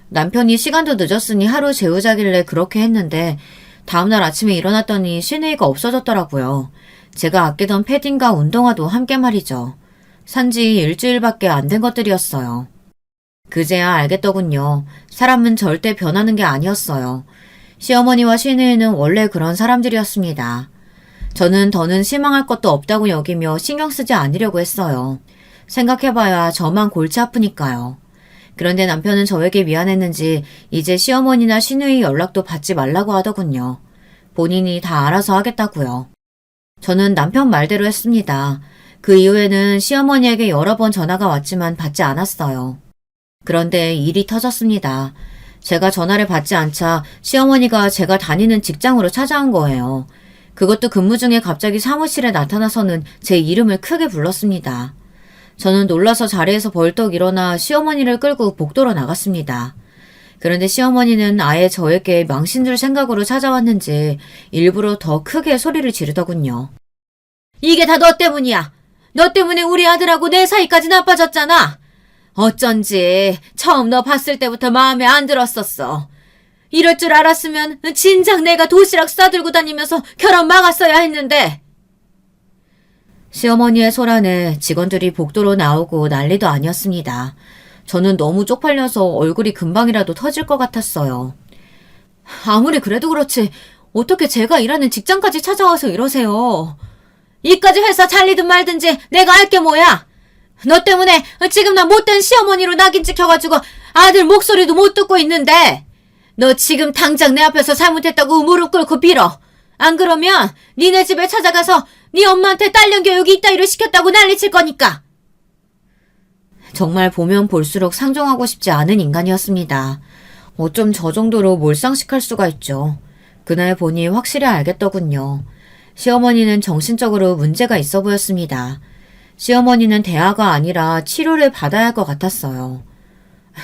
남편이 시간도 늦었으니 하루 재우자길래 그렇게 했는데 다음날 아침에 일어났더니 시누이가 없어졌더라고요. 제가 아끼던 패딩과 운동화도 함께 말이죠. 산지 일주일밖에 안 된 것들이었어요. 그제야 알겠더군요. 사람은 절대 변하는 게 아니었어요. 시어머니와 시누이는 원래 그런 사람들이었습니다. 저는 더는 실망할 것도 없다고 여기며 신경 쓰지 않으려고 했어요. 생각해봐야 저만 골치 아프니까요. 그런데 남편은 저에게 미안했는지 이제 시어머니나 시누이 연락도 받지 말라고 하더군요. 본인이 다 알아서 하겠다고요. 저는 남편 말대로 했습니다. 그 이후에는 시어머니에게 여러 번 전화가 왔지만 받지 않았어요. 그런데 일이 터졌습니다. 제가 전화를 받지 않자 시어머니가 제가 다니는 직장으로 찾아온 거예요. 그것도 근무 중에 갑자기 사무실에 나타나서는 제 이름을 크게 불렀습니다. 저는 놀라서 자리에서 벌떡 일어나 시어머니를 끌고 복도로 나갔습니다. 그런데 시어머니는 아예 저에게 망신 줄 생각으로 찾아왔는지 일부러 더 크게 소리를 지르더군요. 이게 다 너 때문이야. 너 때문에 우리 아들하고 내 사이까지 나빠졌잖아. 어쩐지 처음 너 봤을 때부터 마음에 안 들었었어. 이럴 줄 알았으면 진작 내가 도시락 싸들고 다니면서 결혼 막았어야 했는데. 시어머니의 소란에 직원들이 복도로 나오고 난리도 아니었습니다. 저는 너무 쪽팔려서 얼굴이 금방이라도 터질 것 같았어요. 아무리 그래도 그렇지 어떻게 제가 일하는 직장까지 찾아와서 이러세요. 이까지 회사 잘리든 말든지 내가 알 게 뭐야. 너 때문에 지금 나 못된 시어머니로 낙인 찍혀가지고 아들 목소리도 못 듣고 있는데 너 지금 당장 내 앞에서 잘못했다고 무릎 꿇고 빌어. 안 그러면 니네 집에 찾아가서 네 엄마한테 딸년 교육이 이따위로 시켰다고 난리칠 거니까. 정말 보면 볼수록 상종하고 싶지 않은 인간이었습니다. 어쩜 저 정도로 몰상식할 수가 있죠. 그날 보니 확실히 알겠더군요. 시어머니는 정신적으로 문제가 있어 보였습니다. 시어머니는 대화가 아니라 치료를 받아야 할 것 같았어요.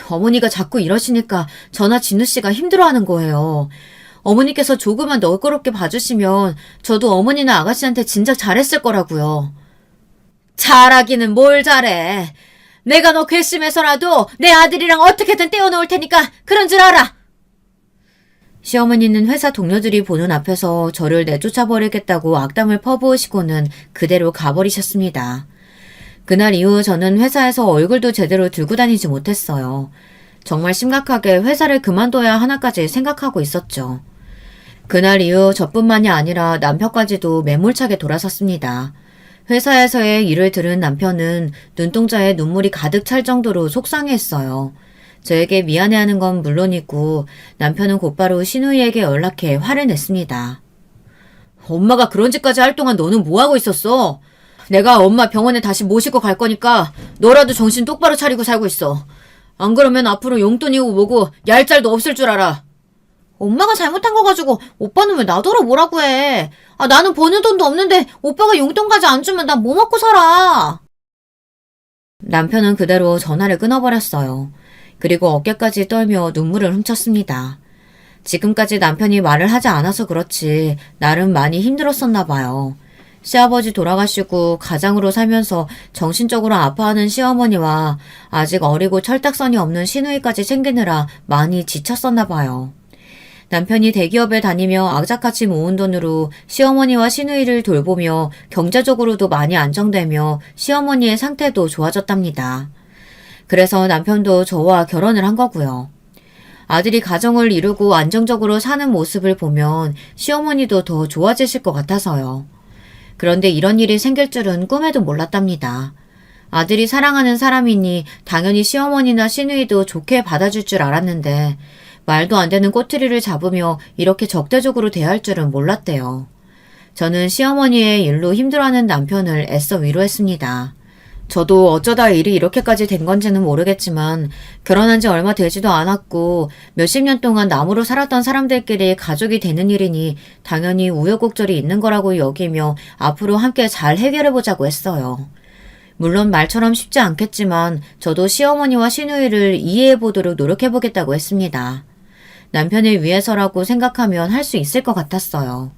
어머니가 자꾸 이러시니까 저나 진우 씨가 힘들어하는 거예요. 어머니께서 조금만 너그럽게 봐주시면 저도 어머니나 아가씨한테 진작 잘했을 거라고요. 잘하기는 뭘 잘해. 내가 너 괘씸해서라도 내 아들이랑 어떻게든 떼어놓을 테니까 그런 줄 알아. 시어머니는 회사 동료들이 보는 앞에서 저를 내쫓아버리겠다고 악담을 퍼부으시고는 그대로 가버리셨습니다. 그날 이후 저는 회사에서 얼굴도 제대로 들고 다니지 못했어요. 정말 심각하게 회사를 그만둬야 하나까지 생각하고 있었죠. 그날 이후 저뿐만이 아니라 남편까지도 매몰차게 돌아섰습니다. 회사에서의 일을 들은 남편은 눈동자에 눈물이 가득 찰 정도로 속상해했어요. 저에게 미안해하는 건 물론이고 남편은 곧바로 신우이에게 연락해 화를 냈습니다. 엄마가 그런 짓까지 할 동안 너는 뭐하고 있었어? 내가 엄마 병원에 다시 모시고 갈 거니까 너라도 정신 똑바로 차리고 살고 있어. 안 그러면 앞으로 용돈이고 뭐고 얄짤도 없을 줄 알아. 엄마가 잘못한 거 가지고 오빠는 왜 나더러 뭐라고 해. 나는 버는 돈도 없는데 오빠가 용돈까지 안 주면 난 뭐 먹고 살아. 남편은 그대로 전화를 끊어버렸어요. 그리고 어깨까지 떨며 눈물을 훔쳤습니다. 지금까지 남편이 말을 하지 않아서 그렇지 나름 많이 힘들었었나 봐요. 시아버지 돌아가시고 가장으로 살면서 정신적으로 아파하는 시어머니와 아직 어리고 철딱선이 없는 시누이까지 챙기느라 많이 지쳤었나 봐요. 남편이 대기업에 다니며 악착같이 모은 돈으로 시어머니와 시누이를 돌보며 경제적으로도 많이 안정되며 시어머니의 상태도 좋아졌답니다. 그래서 남편도 저와 결혼을 한 거고요. 아들이 가정을 이루고 안정적으로 사는 모습을 보면 시어머니도 더 좋아지실 것 같아서요. 그런데 이런 일이 생길 줄은 꿈에도 몰랐답니다. 아들이 사랑하는 사람이니 당연히 시어머니나 시누이도 좋게 받아줄 줄 알았는데 말도 안 되는 꼬투리를 잡으며 이렇게 적대적으로 대할 줄은 몰랐대요. 저는 시어머니의 일로 힘들어하는 남편을 애써 위로했습니다. 저도 어쩌다 일이 이렇게까지 된 건지는 모르겠지만 결혼한 지 얼마 되지도 않았고 몇십 년 동안 남으로 살았던 사람들끼리 가족이 되는 일이니 당연히 우여곡절이 있는 거라고 여기며 앞으로 함께 잘 해결해보자고 했어요. 물론 말처럼 쉽지 않겠지만 저도 시어머니와 시누이를 이해해보도록 노력해보겠다고 했습니다. 남편을 위해서라고 생각하면 할 수 있을 것 같았어요.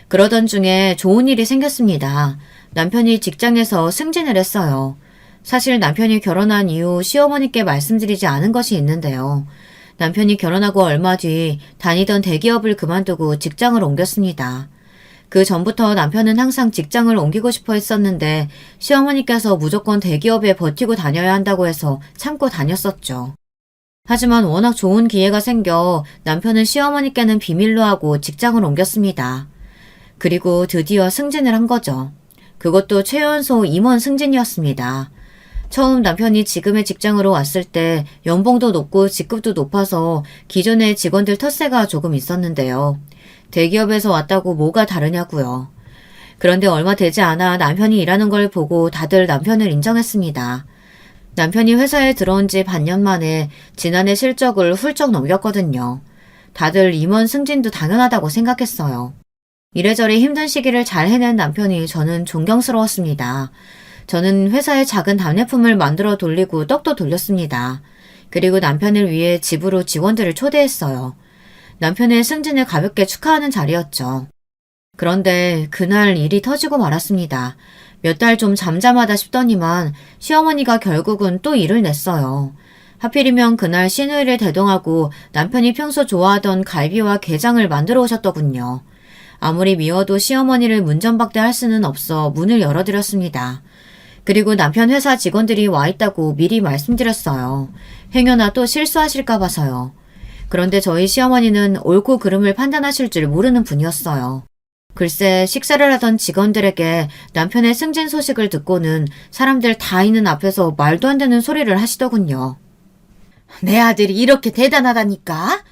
그러던 중에 좋은 일이 생겼습니다. 남편이 직장에서 승진을 했어요. 사실 남편이 결혼한 이후 시어머니께 말씀드리지 않은 것이 있는데요. 남편이 결혼하고 얼마 뒤 다니던 대기업을 그만두고 직장을 옮겼습니다. 그 전부터 남편은 항상 직장을 옮기고 싶어 했었는데 시어머니께서 무조건 대기업에 버티고 다녀야 한다고 해서 참고 다녔었죠. 하지만 워낙 좋은 기회가 생겨 남편은 시어머니께는 비밀로 하고 직장을 옮겼습니다. 그리고 드디어 승진을 한 거죠. 그것도 최연소 임원 승진이었습니다. 처음 남편이 지금의 직장으로 왔을 때 연봉도 높고 직급도 높아서 기존의 직원들 텃세가 조금 있었는데요. 대기업에서 왔다고 뭐가 다르냐고요. 그런데 얼마 되지 않아 남편이 일하는 걸 보고 다들 남편을 인정했습니다. 남편이 회사에 들어온 지 반년 만에 지난해 실적을 훌쩍 넘겼거든요. 다들 임원 승진도 당연하다고 생각했어요. 이래저래 힘든 시기를 잘 해낸 남편이 저는 존경스러웠습니다. 저는 회사에 작은 답례품을 만들어 돌리고 떡도 돌렸습니다. 그리고 남편을 위해 집으로 직원들을 초대했어요. 남편의 승진을 가볍게 축하하는 자리였죠. 그런데 그날 일이 터지고 말았습니다. 몇 달 좀 잠잠하다 싶더니만 시어머니가 결국은 또 일을 냈어요. 하필이면 그날 시누이를 대동하고 남편이 평소 좋아하던 갈비와 게장을 만들어 오셨더군요. 아무리 미워도 시어머니를 문전박대할 수는 없어 문을 열어드렸습니다. 그리고 남편 회사 직원들이 와 있다고 미리 말씀드렸어요. 행여나 또 실수하실까 봐서요. 그런데 저희 시어머니는 옳고 그름을 판단하실 줄 모르는 분이었어요. 글쎄 식사를 하던 직원들에게 남편의 승진 소식을 듣고는 사람들 다 있는 앞에서 말도 안 되는 소리를 하시더군요. 내 아들이 이렇게 대단하다니까?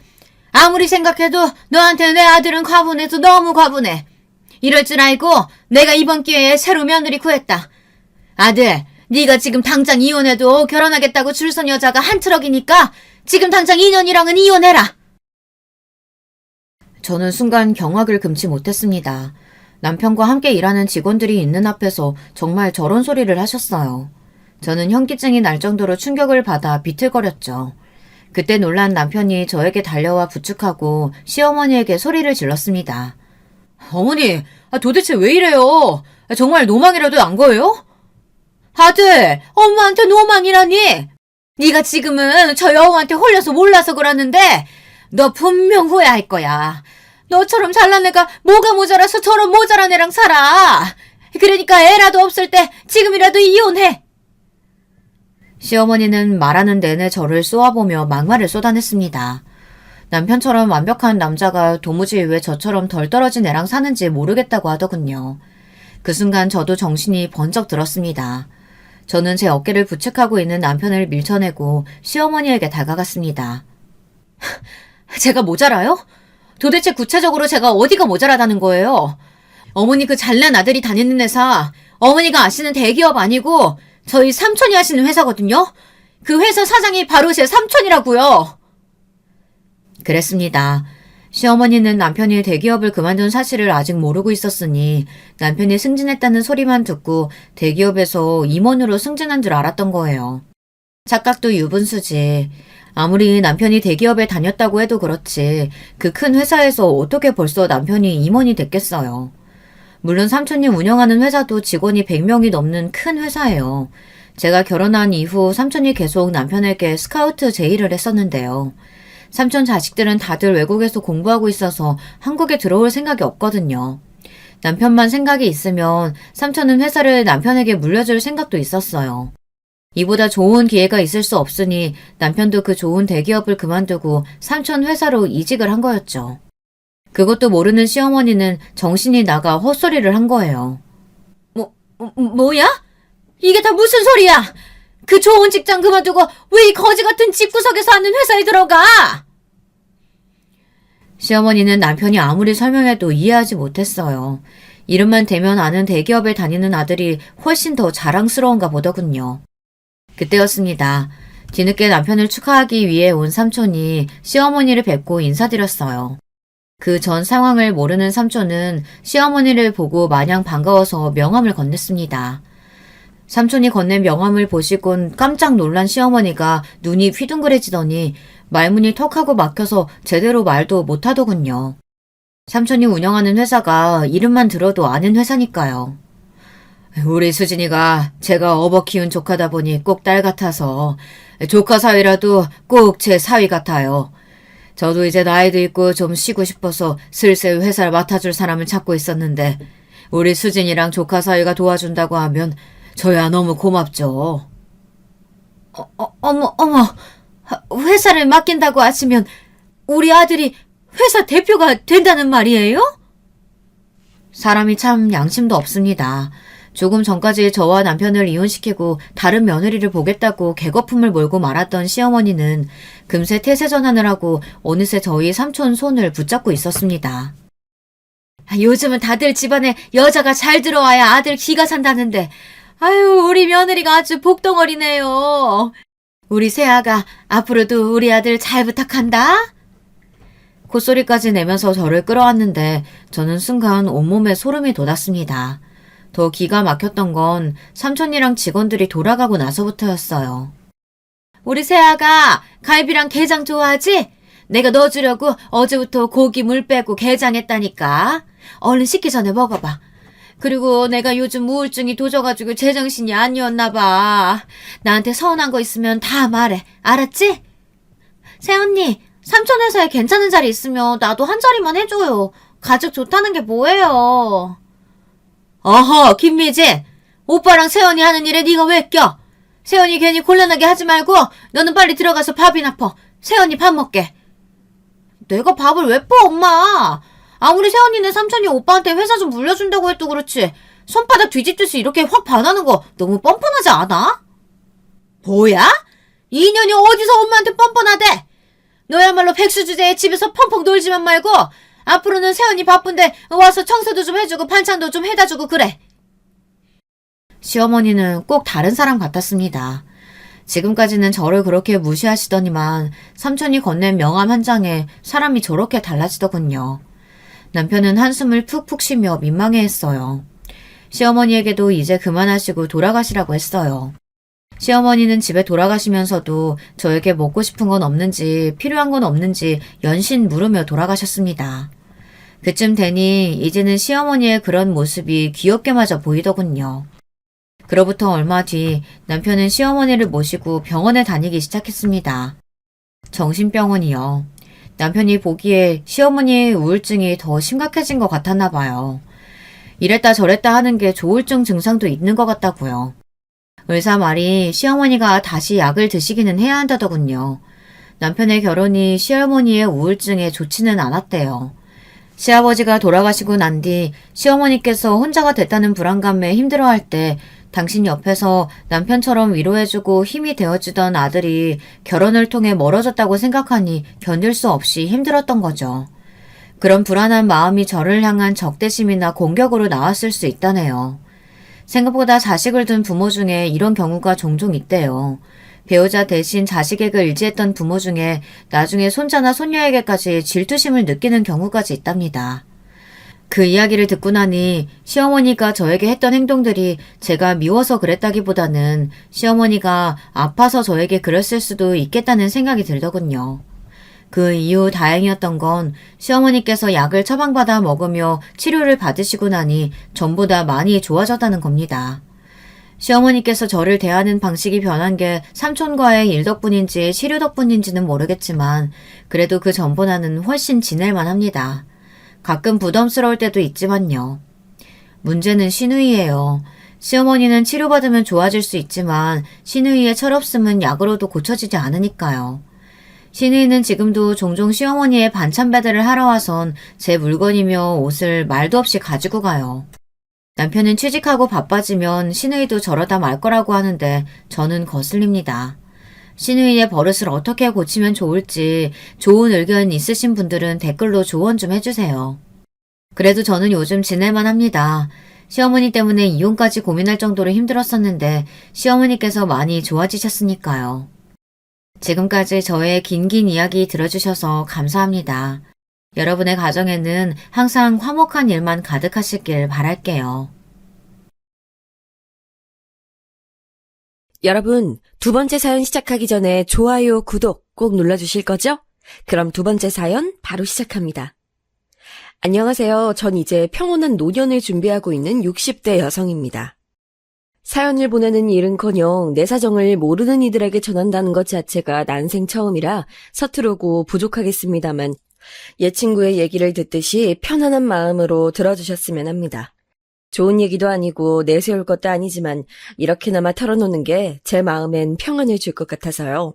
아무리 생각해도 너한테 내 아들은 과분해서 너무 과분해. 이럴 줄 알고 내가 이번 기회에 새로 며느리 구했다. 아들, 네가 지금 당장 이혼해도 결혼하겠다고 줄 선 여자가 한 트럭이니까 지금 당장 인연이랑은 이혼해라. 저는 순간 경악을 금치 못했습니다. 남편과 함께 일하는 직원들이 있는 앞에서 정말 저런 소리를 하셨어요. 저는 현기증이 날 정도로 충격을 받아 비틀거렸죠. 그때 놀란 남편이 저에게 달려와 부축하고 시어머니에게 소리를 질렀습니다. 어머니, 도대체 왜 이래요? 정말 노망이라도 난 거예요? 아들, 엄마한테 노망이라니? 네가 지금은 저 여우한테 홀려서 몰라서 그러는데 너 분명 후회할 거야. 너처럼 잘난 애가 뭐가 모자라서 저런 모자란 애랑 살아. 그러니까 애라도 없을 때 지금이라도 이혼해. 시어머니는 말하는 내내 저를 쏘아보며 막말을 쏟아냈습니다. 남편처럼 완벽한 남자가 도무지 왜 저처럼 덜 떨어진 애랑 사는지 모르겠다고 하더군요. 그 순간 저도 정신이 번쩍 들었습니다. 저는 제 어깨를 부축하고 있는 남편을 밀쳐내고 시어머니에게 다가갔습니다. 제가 모자라요? 도대체 구체적으로 제가 어디가 모자라다는 거예요? 어머니 그 잘난 아들이 다니는 회사, 어머니가 아시는 대기업 아니고 저희 삼촌이 하시는 회사거든요? 그 회사 사장이 바로 제 삼촌이라고요. 그랬습니다. 시어머니는 남편이 대기업을 그만둔 사실을 아직 모르고 있었으니 남편이 승진했다는 소리만 듣고 대기업에서 임원으로 승진한 줄 알았던 거예요. 착각도 유분수지. 아무리 남편이 대기업에 다녔다고 해도 그렇지 그 큰 회사에서 어떻게 벌써 남편이 임원이 됐겠어요. 물론 삼촌이 운영하는 회사도 직원이 100명이 넘는 큰 회사예요. 제가 결혼한 이후 삼촌이 계속 남편에게 스카우트 제의를 했었는데요. 삼촌 자식들은 다들 외국에서 공부하고 있어서 한국에 들어올 생각이 없거든요. 남편만 생각이 있으면 삼촌은 회사를 남편에게 물려줄 생각도 있었어요. 이보다 좋은 기회가 있을 수 없으니 남편도 그 좋은 대기업을 그만두고 삼촌 회사로 이직을 한 거였죠. 그것도 모르는 시어머니는 정신이 나가 헛소리를 한 거예요. 뭐야? 이게 다 무슨 소리야? 그 좋은 직장 그만두고 왜 이 거지 같은 집구석에서 하는 회사에 들어가? 시어머니는 남편이 아무리 설명해도 이해하지 못했어요. 이름만 대면 아는 대기업에 다니는 아들이 훨씬 더 자랑스러운가 보더군요. 그때였습니다. 뒤늦게 남편을 축하하기 위해 온 삼촌이 시어머니를 뵙고 인사드렸어요. 그 전 상황을 모르는 삼촌은 시어머니를 보고 마냥 반가워서 명함을 건넸습니다. 삼촌이 건넨 명함을 보시곤 깜짝 놀란 시어머니가 눈이 휘둥그레지더니 말문이 턱하고 막혀서 제대로 말도 못하더군요. 삼촌이 운영하는 회사가 이름만 들어도 아는 회사니까요. 우리 수진이가 제가 업어 키운 조카다 보니 꼭 딸 같아서 조카 사위라도 꼭 제 사위 같아요. 저도 이제 나이도 있고 좀 쉬고 싶어서 슬슬 회사를 맡아줄 사람을 찾고 있었는데 우리 수진이랑 조카 사위가 도와준다고 하면 저야 너무 고맙죠. 어머, 회사를 맡긴다고 하시면 우리 아들이 회사 대표가 된다는 말이에요? 사람이 참 양심도 없습니다. 조금 전까지 저와 남편을 이혼시키고 다른 며느리를 보겠다고 개거품을 몰고 말았던 시어머니는 금세 태세 전환을 하고 어느새 저희 삼촌 손을 붙잡고 있었습니다. 요즘은 다들 집안에 여자가 잘 들어와야 아들 기가 산다는데 아유 우리 며느리가 아주 복덩어리네요. 우리 새아가 앞으로도 우리 아들 잘 부탁한다. 콧소리까지 내면서 저를 끌어안는데 저는 순간 온몸에 소름이 돋았습니다. 더 기가 막혔던 건 삼촌이랑 직원들이 돌아가고 나서부터였어요. 우리 새아가 갈비랑 게장 좋아하지? 내가 넣어주려고 어제부터 고기 물 빼고 게장 했다니까. 얼른 식기 전에 먹어봐. 그리고 내가 요즘 우울증이 도져가지고 제정신이 아니었나 봐. 나한테 서운한 거 있으면 다 말해. 알았지? 새언니, 삼촌 회사에 괜찮은 자리 있으면 나도 한 자리만 해줘요. 가족 좋다는 게 뭐예요? 어허, 김미진. 오빠랑 세연이 하는 일에 네가 왜 껴? 세연이 괜히 곤란하게 하지 말고 너는 빨리 들어가서 밥이나 퍼. 세연이 밥 먹게. 내가 밥을 왜 퍼, 엄마? 아무리 세연이네 삼촌이 오빠한테 회사 좀 물려준다고 해도 그렇지. 손바닥 뒤집듯이 이렇게 확 반하는 거 너무 뻔뻔하지 않아? 뭐야? 이 년이 어디서 엄마한테 뻔뻔하대? 너야말로 백수주제에 집에서 펑펑 놀지만 말고 앞으로는 세연이 바쁜데 와서 청소도 좀 해주고 반찬도 좀 해다주고 그래. 시어머니는 꼭 다른 사람 같았습니다. 지금까지는 저를 그렇게 무시하시더니만 삼촌이 건넨 명함 한 장에 사람이 저렇게 달라지더군요. 남편은 한숨을 푹푹 쉬며 민망해했어요. 시어머니에게도 이제 그만하시고 돌아가시라고 했어요. 시어머니는 집에 돌아가시면서도 저에게 먹고 싶은 건 없는지 필요한 건 없는지 연신 물으며 돌아가셨습니다. 그쯤 되니 이제는 시어머니의 그런 모습이 귀엽게마저 보이더군요. 그로부터 얼마 뒤 남편은 시어머니를 모시고 병원에 다니기 시작했습니다. 정신병원이요. 남편이 보기에 시어머니의 우울증이 더 심각해진 것 같았나 봐요. 이랬다 저랬다 하는 게 조울증 증상도 있는 것 같다고요. 의사 말이 시어머니가 다시 약을 드시기는 해야 한다더군요. 남편의 결혼이 시어머니의 우울증에 좋지는 않았대요. 시아버지가 돌아가시고 난 뒤 시어머니께서 혼자가 됐다는 불안감에 힘들어할 때 당신 옆에서 남편처럼 위로해주고 힘이 되어주던 아들이 결혼을 통해 멀어졌다고 생각하니 견딜 수 없이 힘들었던 거죠. 그런 불안한 마음이 저를 향한 적대심이나 공격으로 나왔을 수 있다네요. 생각보다 자식을 둔 부모 중에 이런 경우가 종종 있대요. 배우자 대신 자식에게 의지했던 부모 중에 나중에 손자나 손녀에게까지 질투심을 느끼는 경우까지 있답니다. 그 이야기를 듣고 나니 시어머니가 저에게 했던 행동들이 제가 미워서 그랬다기보다는 시어머니가 아파서 저에게 그랬을 수도 있겠다는 생각이 들더군요. 그 이후 다행이었던 건 시어머니께서 약을 처방받아 먹으며 치료를 받으시고 나니 전보다 많이 좋아졌다는 겁니다. 시어머니께서 저를 대하는 방식이 변한 게 삼촌과의 일 덕분인지 치료 덕분인지는 모르겠지만 그래도 그 전보다는 훨씬 지낼만 합니다. 가끔 부담스러울 때도 있지만요. 문제는 시누이예요. 시어머니는 치료받으면 좋아질 수 있지만 시누이의 철없음은 약으로도 고쳐지지 않으니까요. 시누이는 지금도 종종 시어머니의 반찬 배달을 하러 와선 제 물건이며 옷을 말도 없이 가지고 가요. 남편은 취직하고 바빠지면 시누이도 저러다 말 거라고 하는데 저는 거슬립니다. 시누이의 버릇을 어떻게 고치면 좋을지 좋은 의견 있으신 분들은 댓글로 조언 좀 해주세요. 그래도 저는 요즘 지낼만 합니다. 시어머니 때문에 이혼까지 고민할 정도로 힘들었었는데 시어머니께서 많이 좋아지셨으니까요. 지금까지 저의 긴긴 이야기 들어주셔서 감사합니다. 여러분의 가정에는 항상 화목한 일만 가득하시길 바랄게요. 여러분, 두 번째 사연 시작하기 전에 좋아요, 구독 꼭 눌러주실 거죠? 그럼 두 번째 사연 바로 시작합니다. 안녕하세요. 전 이제 평온한 노년을 준비하고 있는 60대 여성입니다. 사연을 보내는 일은커녕 내 사정을 모르는 이들에게 전한다는 것 자체가 난생 처음이라 서투르고 부족하겠습니다만 옛 친구의 얘기를 듣듯이 편안한 마음으로 들어주셨으면 합니다. 좋은 얘기도 아니고 내세울 것도 아니지만 이렇게나마 털어놓는 게 제 마음엔 평안을 줄 것 같아서요.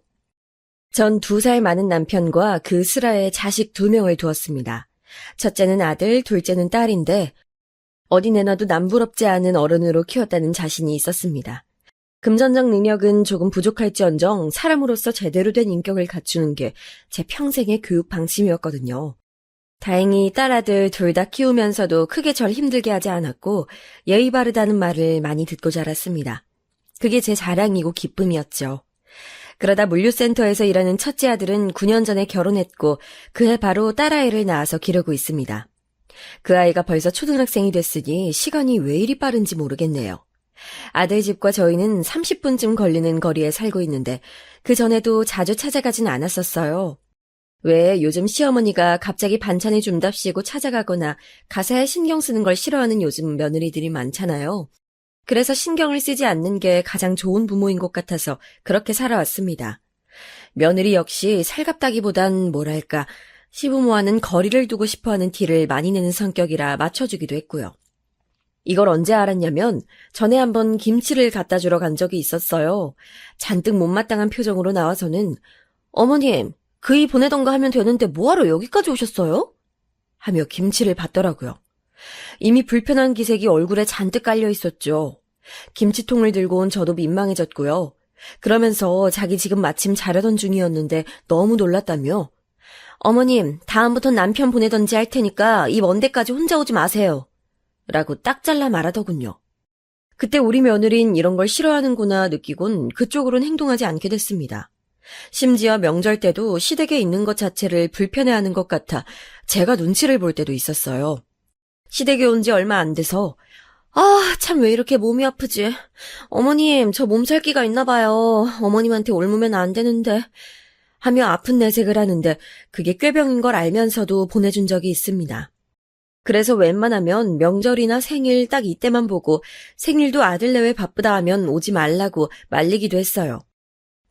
전 2살 많은 남편과 그 슬하에 자식 2명을 두었습니다. 첫째는 아들, 둘째는 딸인데 어디 내놔도 남부럽지 않은 어른으로 키웠다는 자신이 있었습니다. 금전적 능력은 조금 부족할지언정 사람으로서 제대로 된 인격을 갖추는 게 제 평생의 교육 방침이었거든요. 다행히 딸아들 둘 다 키우면서도 크게 절 힘들게 하지 않았고 예의 바르다는 말을 많이 듣고 자랐습니다. 그게 제 자랑이고 기쁨이었죠. 그러다 물류센터에서 일하는 첫째 아들은 9년 전에 결혼했고 그해 바로 딸아이를 낳아서 기르고 있습니다. 그 아이가 벌써 초등학생이 됐으니 시간이 왜 이리 빠른지 모르겠네요. 아들 집과 저희는 30분쯤 걸리는 거리에 살고 있는데 그 전에도 자주 찾아가진 않았었어요. 왜 요즘 시어머니가 갑자기 반찬을 준답시고 찾아가거나 가사에 신경 쓰는 걸 싫어하는 요즘 며느리들이 많잖아요. 그래서 신경을 쓰지 않는 게 가장 좋은 부모인 것 같아서 그렇게 살아왔습니다. 며느리 역시 살갑다기보단 뭐랄까, 시부모와는 거리를 두고 싶어하는 티를 많이 내는 성격이라 맞춰주기도 했고요. 이걸 언제 알았냐면 전에 한번 김치를 갖다 주러 간 적이 있었어요. 잔뜩 못마땅한 표정으로 나와서는 어머님, 그이 보내던 거 하면 되는데 뭐하러 여기까지 오셨어요? 하며 김치를 받더라고요. 이미 불편한 기색이 얼굴에 잔뜩 깔려 있었죠. 김치통을 들고 온 저도 민망해졌고요. 그러면서 자기 지금 마침 자려던 중이었는데 너무 놀랐다며 어머님, 다음부턴 남편 보내던지 할 테니까 이 먼 데까지 혼자 오지 마세요. 라고 딱 잘라 말하더군요. 그때 우리 며느린 이런 걸 싫어하는구나 느끼곤 그쪽으론 행동하지 않게 됐습니다. 심지어 명절 때도 시댁에 있는 것 자체를 불편해하는 것 같아 제가 눈치를 볼 때도 있었어요. 시댁에 온 지 얼마 안 돼서 참 왜 이렇게 몸이 아프지? 어머님, 저 몸살기가 있나 봐요. 어머님한테 옮으면 안 되는데. 하며 아픈 내색을 하는데 그게 꾀병인 걸 알면서도 보내준 적이 있습니다. 그래서 웬만하면 명절이나 생일 딱 이때만 보고 생일도 아들 내외 바쁘다 하면 오지 말라고 말리기도 했어요.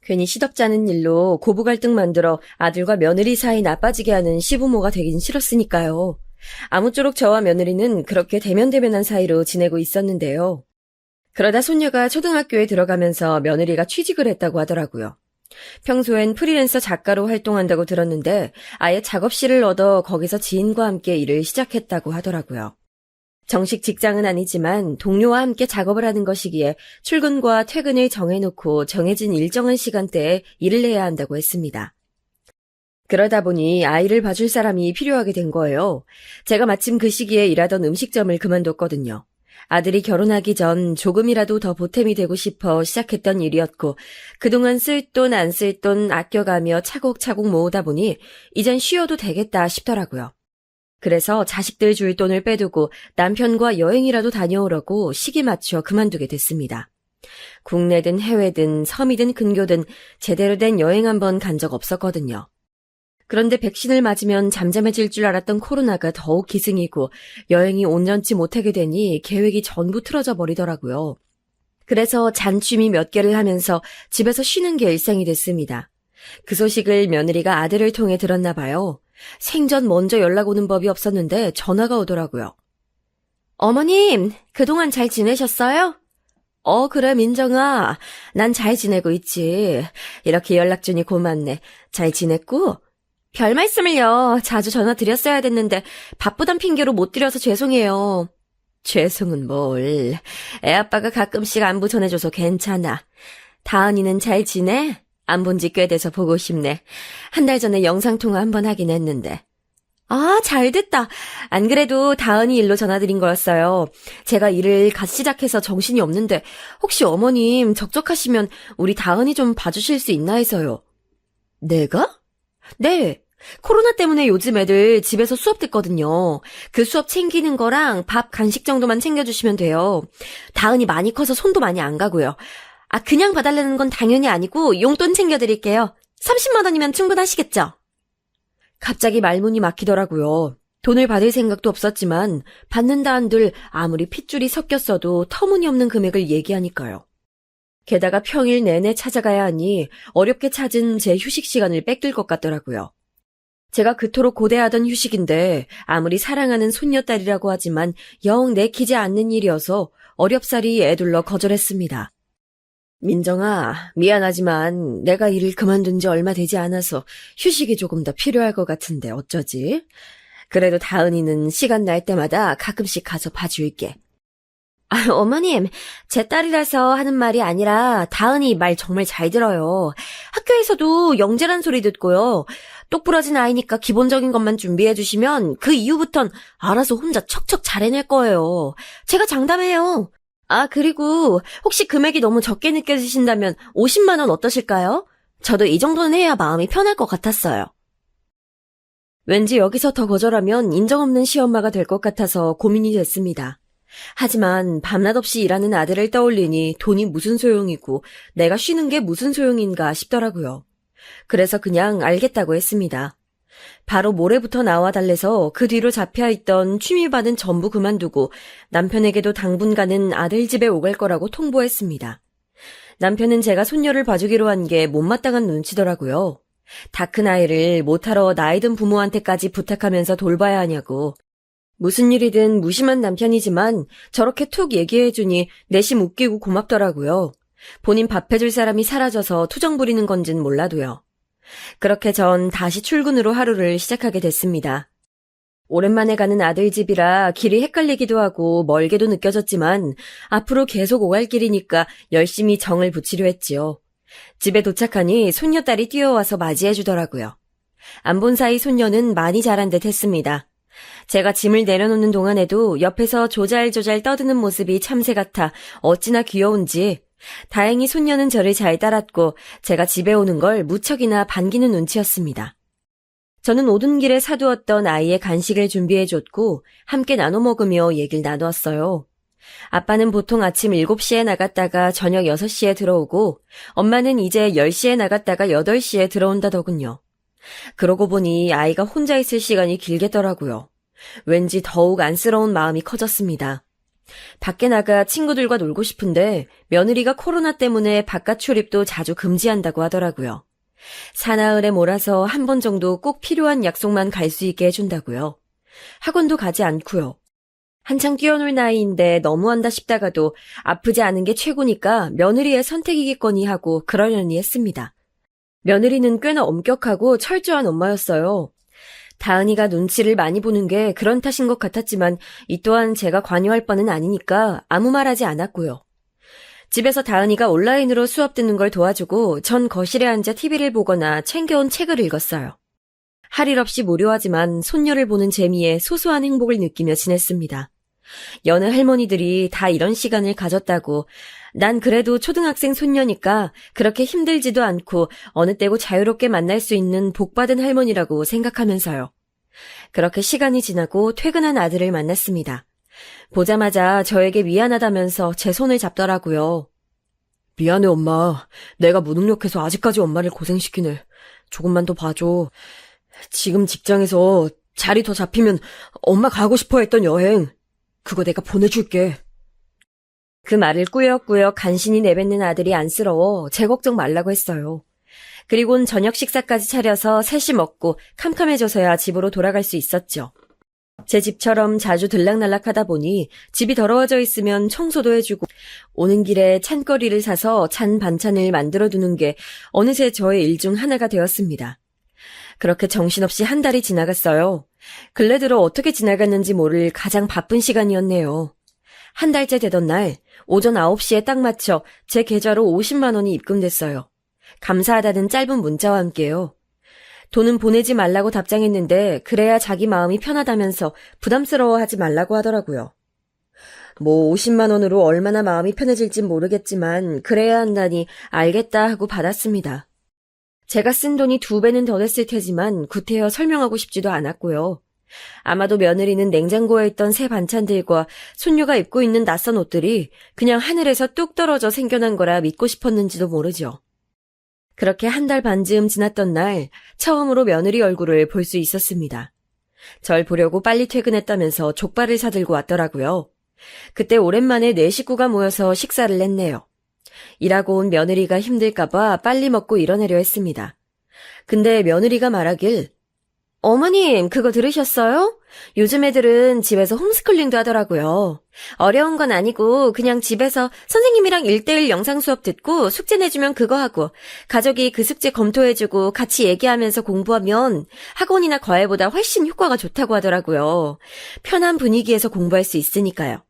괜히 시덥잖은 일로 고부 갈등 만들어 아들과 며느리 사이 나빠지게 하는 시부모가 되긴 싫었으니까요. 아무쪼록 저와 며느리는 그렇게 대면대면한 사이로 지내고 있었는데요. 그러다 손녀가 초등학교에 들어가면서 며느리가 취직을 했다고 하더라고요. 평소엔 프리랜서 작가로 활동한다고 들었는데 아예 작업실을 얻어 거기서 지인과 함께 일을 시작했다고 하더라고요. 정식 직장은 아니지만 동료와 함께 작업을 하는 것이기에 출근과 퇴근을 정해놓고 정해진 일정한 시간대에 일을 해야 한다고 했습니다. 그러다 보니 아이를 봐줄 사람이 필요하게 된 거예요. 제가 마침 그 시기에 일하던 음식점을 그만뒀거든요. 아들이 결혼하기 전 조금이라도 더 보탬이 되고 싶어 시작했던 일이었고 그동안 쓸 돈 안 쓸 돈 아껴가며 차곡차곡 모으다 보니 이젠 쉬어도 되겠다 싶더라고요. 그래서 자식들 줄 돈을 빼두고 남편과 여행이라도 다녀오려고 시기 맞춰 그만두게 됐습니다. 국내든 해외든 섬이든 근교든 제대로 된 여행 한번 간 적 없었거든요. 그런데 백신을 맞으면 잠잠해질 줄 알았던 코로나가 더욱 기승이고 여행이 온전치 못하게 되니 계획이 전부 틀어져 버리더라고요. 그래서 잔취미 몇 개를 하면서 집에서 쉬는 게 일상이 됐습니다. 그 소식을 며느리가 아들을 통해 들었나 봐요. 생전 먼저 연락 오는 법이 없었는데 전화가 오더라고요. 어머님, 그동안 잘 지내셨어요? 그래 민정아, 난 잘 지내고 있지. 이렇게 연락 주니 고맙네. 잘 지냈고? 별 말씀을요. 자주 전화 드렸어야 됐는데 바쁘단 핑계로 못 드려서 죄송해요. 죄송은 뭘. 애아빠가 가끔씩 안부 전해줘서 괜찮아. 다은이는 잘 지내? 안 본 지 꽤 돼서 보고 싶네. 한 달 전에 영상통화 한번 하긴 했는데. 잘됐다. 안 그래도 다은이 일로 전화드린 거였어요. 제가 일을 갓 시작해서 정신이 없는데 혹시 어머님 적적하시면 우리 다은이 좀 봐주실 수 있나 해서요. 내가? 네. 코로나 때문에 요즘 애들 집에서 수업 듣거든요. 그 수업 챙기는 거랑 밥, 간식 정도만 챙겨주시면 돼요. 다은이 많이 커서 손도 많이 안 가고요. 그냥 봐달라는 건 당연히 아니고 용돈 챙겨드릴게요. 30만 원이면 충분하시겠죠? 갑자기 말문이 막히더라고요. 돈을 받을 생각도 없었지만 받는다 한들 아무리 핏줄이 섞였어도 터무니없는 금액을 얘기하니까요. 게다가 평일 내내 찾아가야 하니 어렵게 찾은 제 휴식 시간을 뺏길 것 같더라고요. 제가 그토록 고대하던 휴식인데 아무리 사랑하는 손녀딸이라고 하지만 영 내키지 않는 일이어서 어렵사리 애둘러 거절했습니다. 민정아, 미안하지만 내가 일을 그만둔 지 얼마 되지 않아서 휴식이 조금 더 필요할 것 같은데 어쩌지? 그래도 다은이는 시간 날 때마다 가끔씩 가서 봐줄게. 어머님, 제 딸이라서 하는 말이 아니라 다은이 말 정말 잘 들어요. 학교에서도 영재란 소리 듣고요. 똑부러진 아이니까 기본적인 것만 준비해 주시면 그 이후부턴 알아서 혼자 척척 잘 해낼 거예요. 제가 장담해요. 그리고 혹시 금액이 너무 적게 느껴지신다면 50만 원 어떠실까요? 저도 이 정도는 해야 마음이 편할 것 같았어요. 왠지 여기서 더 거절하면 인정 없는 시엄마가 될 것 같아서 고민이 됐습니다. 하지만 밤낮 없이 일하는 아들을 떠올리니 돈이 무슨 소용이고 내가 쉬는 게 무슨 소용인가 싶더라고요. 그래서 그냥 알겠다고 했습니다. 바로 모레부터 나와 달래서 그 뒤로 잡혀있던 취미반은 전부 그만두고 남편에게도 당분간은 아들 집에 오갈 거라고 통보했습니다. 남편은 제가 손녀를 봐주기로 한 게 못마땅한 눈치더라고요. 다 큰 아이를 못하러 나이 든 부모한테까지 부탁하면서 돌봐야 하냐고. 무슨 일이든 무심한 남편이지만 저렇게 툭 얘기해주니 내심 웃기고 고맙더라고요. 본인 밥 해줄 사람이 사라져서 투정 부리는 건진 몰라도요. 그렇게 전 다시 출근으로 하루를 시작하게 됐습니다. 오랜만에 가는 아들 집이라 길이 헷갈리기도 하고 멀게도 느껴졌지만 앞으로 계속 오갈 길이니까 열심히 정을 붙이려 했지요. 집에 도착하니 손녀딸이 뛰어와서 맞이해주더라고요. 안 본 사이 손녀는 많이 자란 듯 했습니다. 제가 짐을 내려놓는 동안에도 옆에서 조잘조잘 떠드는 모습이 참새 같아 어찌나 귀여운지 다행히 손녀는 저를 잘 따랐고 제가 집에 오는 걸 무척이나 반기는 눈치였습니다. 저는 오던 길에 사두었던 아이의 간식을 준비해줬고 함께 나눠 먹으며 얘기를 나누었어요. 아빠는 보통 아침 7시에 나갔다가 저녁 6시에 들어오고 엄마는 이제 10시에 나갔다가 8시에 들어온다더군요. 그러고 보니 아이가 혼자 있을 시간이 길겠더라고요. 왠지 더욱 안쓰러운 마음이 커졌습니다. 밖에 나가 친구들과 놀고 싶은데 며느리가 코로나 때문에 바깥 출입도 자주 금지한다고 하더라고요. 사나흘에 몰아서 한 번 정도 꼭 필요한 약속만 갈 수 있게 해준다고요. 학원도 가지 않고요. 한창 뛰어놀 나이인데 너무한다 싶다가도 아프지 않은 게 최고니까 며느리의 선택이겠거니 하고 그러려니 했습니다. 며느리는 꽤나 엄격하고 철저한 엄마였어요. 다은이가 눈치를 많이 보는 게 그런 탓인 것 같았지만 이 또한 제가 관여할 바는 아니니까 아무 말하지 않았고요. 집에서 다은이가 온라인으로 수업 듣는 걸 도와주고 전 거실에 앉아 TV를 보거나 챙겨온 책을 읽었어요. 할 일 없이 무료하지만 손녀를 보는 재미에 소소한 행복을 느끼며 지냈습니다. 여느 할머니들이 다 이런 시간을 가졌다고 난 그래도 초등학생 손녀니까 그렇게 힘들지도 않고 어느 때고 자유롭게 만날 수 있는 복받은 할머니라고 생각하면서요. 그렇게 시간이 지나고 퇴근한 아들을 만났습니다. 보자마자 저에게 미안하다면서 제 손을 잡더라고요. 미안해 엄마. 내가 무능력해서 아직까지 엄마를 고생시키네. 조금만 더 봐줘. 지금 직장에서 자리 더 잡히면 엄마 가고 싶어 했던 여행 그거 내가 보내줄게. 그 말을 꾸역꾸역 간신히 내뱉는 아들이 안쓰러워 제 걱정 말라고 했어요. 그리곤 저녁 식사까지 차려서 셋이 먹고 캄캄해져서야 집으로 돌아갈 수 있었죠. 제 집처럼 자주 들락날락하다 보니 집이 더러워져 있으면 청소도 해주고 오는 길에 찬거리를 사서 찬 반찬을 만들어두는 게 어느새 저의 일 중 하나가 되었습니다. 그렇게 정신없이 한 달이 지나갔어요. 근래 들어 어떻게 지나갔는지 모를 가장 바쁜 시간이었네요. 한 달째 되던 날 오전 9시에 딱 맞춰 제 계좌로 50만 원이 입금됐어요. 감사하다는 짧은 문자와 함께요. 돈은 보내지 말라고 답장했는데 그래야 자기 마음이 편하다면서 부담스러워하지 말라고 하더라고요. 뭐 50만 원으로 얼마나 마음이 편해질진 모르겠지만 그래야 한다니 알겠다 하고 받았습니다. 제가 쓴 돈이 2배는 더 됐을 테지만 구태여 설명하고 싶지도 않았고요. 아마도 며느리는 냉장고에 있던 새 반찬들과 손녀가 입고 있는 낯선 옷들이 그냥 하늘에서 뚝 떨어져 생겨난 거라 믿고 싶었는지도 모르죠. 그렇게 한 달 반쯤 지났던 날 처음으로 며느리 얼굴을 볼 수 있었습니다. 절 보려고 빨리 퇴근했다면서 족발을 사들고 왔더라고요. 그때 오랜만에 네 식구가 모여서 식사를 했네요. 일하고 온 며느리가 힘들까봐 빨리 먹고 일어나려 했습니다. 근데 며느리가 말하길 어머님 그거 들으셨어요? 요즘 애들은 집에서 홈스쿨링도 하더라고요. 어려운 건 아니고 그냥 집에서 선생님이랑 1:1 영상 수업 듣고 숙제 내주면 그거 하고 가족이 그 숙제 검토해주고 같이 얘기하면서 공부하면 학원이나 과외보다 훨씬 효과가 좋다고 하더라고요. 편한 분위기에서 공부할 수 있으니까요.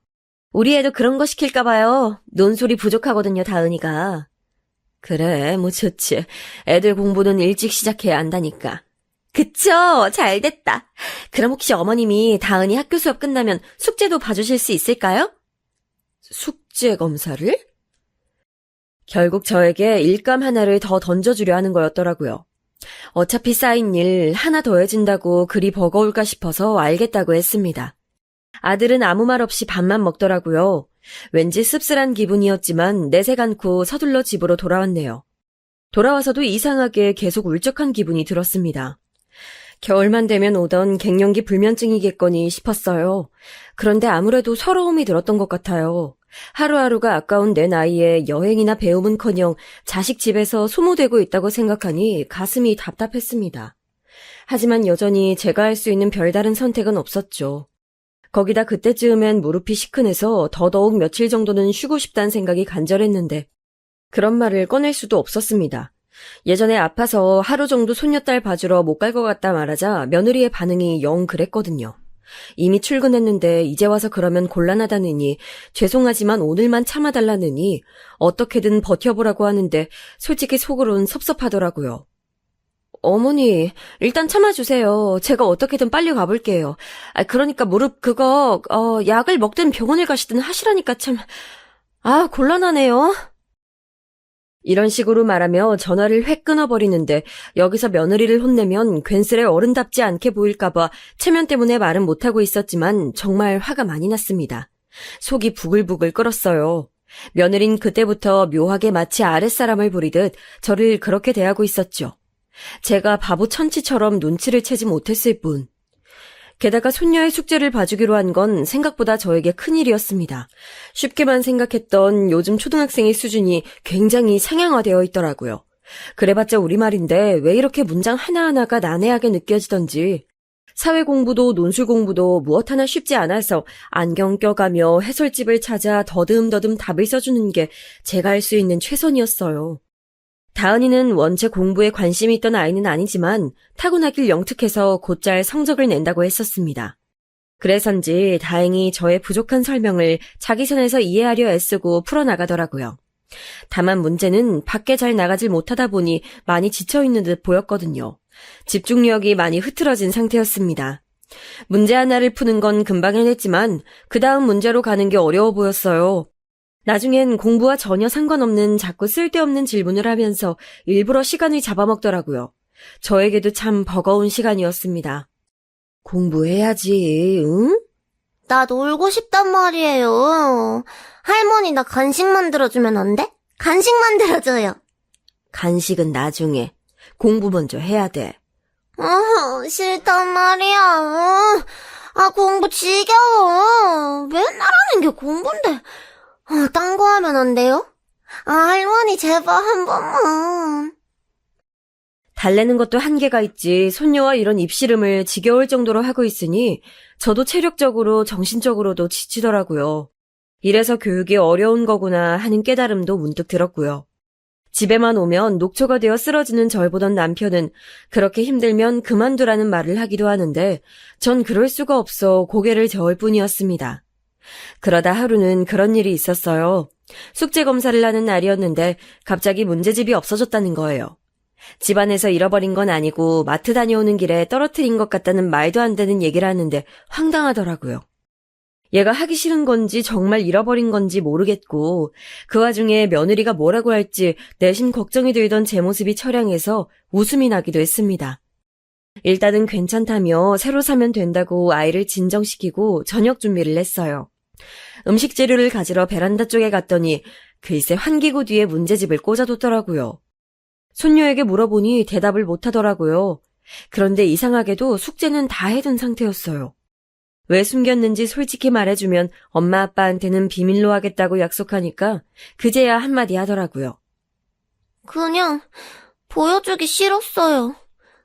우리 애도 그런 거 시킬까 봐요. 논소리 부족하거든요, 다은이가. 그래, 뭐 좋지. 애들 공부는 일찍 시작해야 한다니까. 그쵸? 잘됐다. 그럼 혹시 어머님이 다은이 학교 수업 끝나면 숙제도 봐주실 수 있을까요? 숙제 검사를? 결국 저에게 일감 하나를 더 던져주려 하는 거였더라고요. 어차피 쌓인 일 하나 더 해준다고 그리 버거울까 싶어서 알겠다고 했습니다. 아들은 아무 말 없이 밥만 먹더라고요. 왠지 씁쓸한 기분이었지만 내색 않고 서둘러 집으로 돌아왔네요. 돌아와서도 이상하게 계속 울적한 기분이 들었습니다. 겨울만 되면 오던 갱년기 불면증이겠거니 싶었어요. 그런데 아무래도 서러움이 들었던 것 같아요. 하루하루가 아까운 내 나이에 여행이나 배움은커녕 자식 집에서 소모되고 있다고 생각하니 가슴이 답답했습니다. 하지만 여전히 제가 할 수 있는 별다른 선택은 없었죠. 거기다 그때쯤엔 무릎이 시큰해서 더더욱 며칠 정도는 쉬고 싶다는 생각이 간절했는데 그런 말을 꺼낼 수도 없었습니다. 예전에 아파서 하루 정도 손녀딸 봐주러 못 갈 것 같다 말하자 며느리의 반응이 영 그랬거든요. 이미 출근했는데 이제 와서 그러면 곤란하다느니 죄송하지만 오늘만 참아달라느니 어떻게든 버텨보라고 하는데 솔직히 속으론 섭섭하더라고요. 어머니, 일단 참아주세요. 제가 어떻게든 빨리 가볼게요. 그러니까 무릎 그거 약을 먹든 병원을 가시든 하시라니까 참. 곤란하네요. 이런 식으로 말하며 전화를 획 끊어버리는데 여기서 며느리를 혼내면 괜스레 어른답지 않게 보일까봐 체면 때문에 말은 못하고 있었지만 정말 화가 많이 났습니다. 속이 부글부글 끓었어요. 며느린 그때부터 묘하게 마치 아랫사람을 부리듯 저를 그렇게 대하고 있었죠. 제가 바보 천치처럼 눈치를 채지 못했을 뿐. 게다가 손녀의 숙제를 봐주기로 한 건 생각보다 저에게 큰일이었습니다. 쉽게만 생각했던 요즘 초등학생의 수준이 굉장히 상향화되어 있더라고요. 그래봤자 우리말인데 왜 이렇게 문장 하나하나가 난해하게 느껴지던지 사회 공부도 논술 공부도 무엇 하나 쉽지 않아서 안경 껴가며 해설집을 찾아 더듬더듬 답을 써주는 게 제가 할 수 있는 최선이었어요. 다은이는 원체 공부에 관심이 있던 아이는 아니지만 타고나길 영특해서 곧잘 성적을 낸다고 했었습니다. 그래서인지 다행히 저의 부족한 설명을 자기 선에서 이해하려 애쓰고 풀어나가더라고요. 다만 문제는 밖에 잘 나가질 못하다 보니 많이 지쳐있는 듯 보였거든요. 집중력이 많이 흐트러진 상태였습니다. 문제 하나를 푸는 건 금방 해냈지만 그 다음 문제로 가는 게 어려워 보였어요. 나중엔 공부와 전혀 상관없는 자꾸 쓸데없는 질문을 하면서 일부러 시간을 잡아먹더라고요. 저에게도 참 버거운 시간이었습니다. 공부해야지, 응? 나 놀고 싶단 말이에요. 할머니 나 간식 만들어주면 안 돼? 간식 만들어줘요. 간식은 나중에. 공부 먼저 해야 돼. 싫단 말이야. 공부 지겨워. 맨날 하는 게 공부인데. 딴 거 하면 안 돼요? 할머니 제발 한 번만. 달래는 것도 한계가 있지 손녀와 이런 입씨름을 지겨울 정도로 하고 있으니 저도 체력적으로 정신적으로도 지치더라고요. 이래서 교육이 어려운 거구나 하는 깨달음도 문득 들었고요. 집에만 오면 녹초가 되어 쓰러지는 절 보던 남편은 그렇게 힘들면 그만두라는 말을 하기도 하는데 전 그럴 수가 없어 고개를 저을 뿐이었습니다. 그러다 하루는 그런 일이 있었어요. 숙제 검사를 하는 날이었는데 갑자기 문제집이 없어졌다는 거예요. 집안에서 잃어버린 건 아니고 마트 다녀오는 길에 떨어뜨린 것 같다는 말도 안 되는 얘기를 하는데 황당하더라고요. 얘가 하기 싫은 건지 정말 잃어버린 건지 모르겠고 그 와중에 며느리가 뭐라고 할지 내심 걱정이 들던 제 모습이 처량해서 웃음이 나기도 했습니다. 일단은 괜찮다며 새로 사면 된다고 아이를 진정시키고 저녁 준비를 했어요. 음식 재료를 가지러 베란다 쪽에 갔더니 글쎄 환기구 뒤에 문제집을 꽂아뒀더라고요. 손녀에게 물어보니 대답을 못하더라고요. 그런데 이상하게도 숙제는 다 해둔 상태였어요. 왜 숨겼는지 솔직히 말해주면 엄마 아빠한테는 비밀로 하겠다고 약속하니까 그제야 한마디 하더라고요. 그냥 보여주기 싫었어요.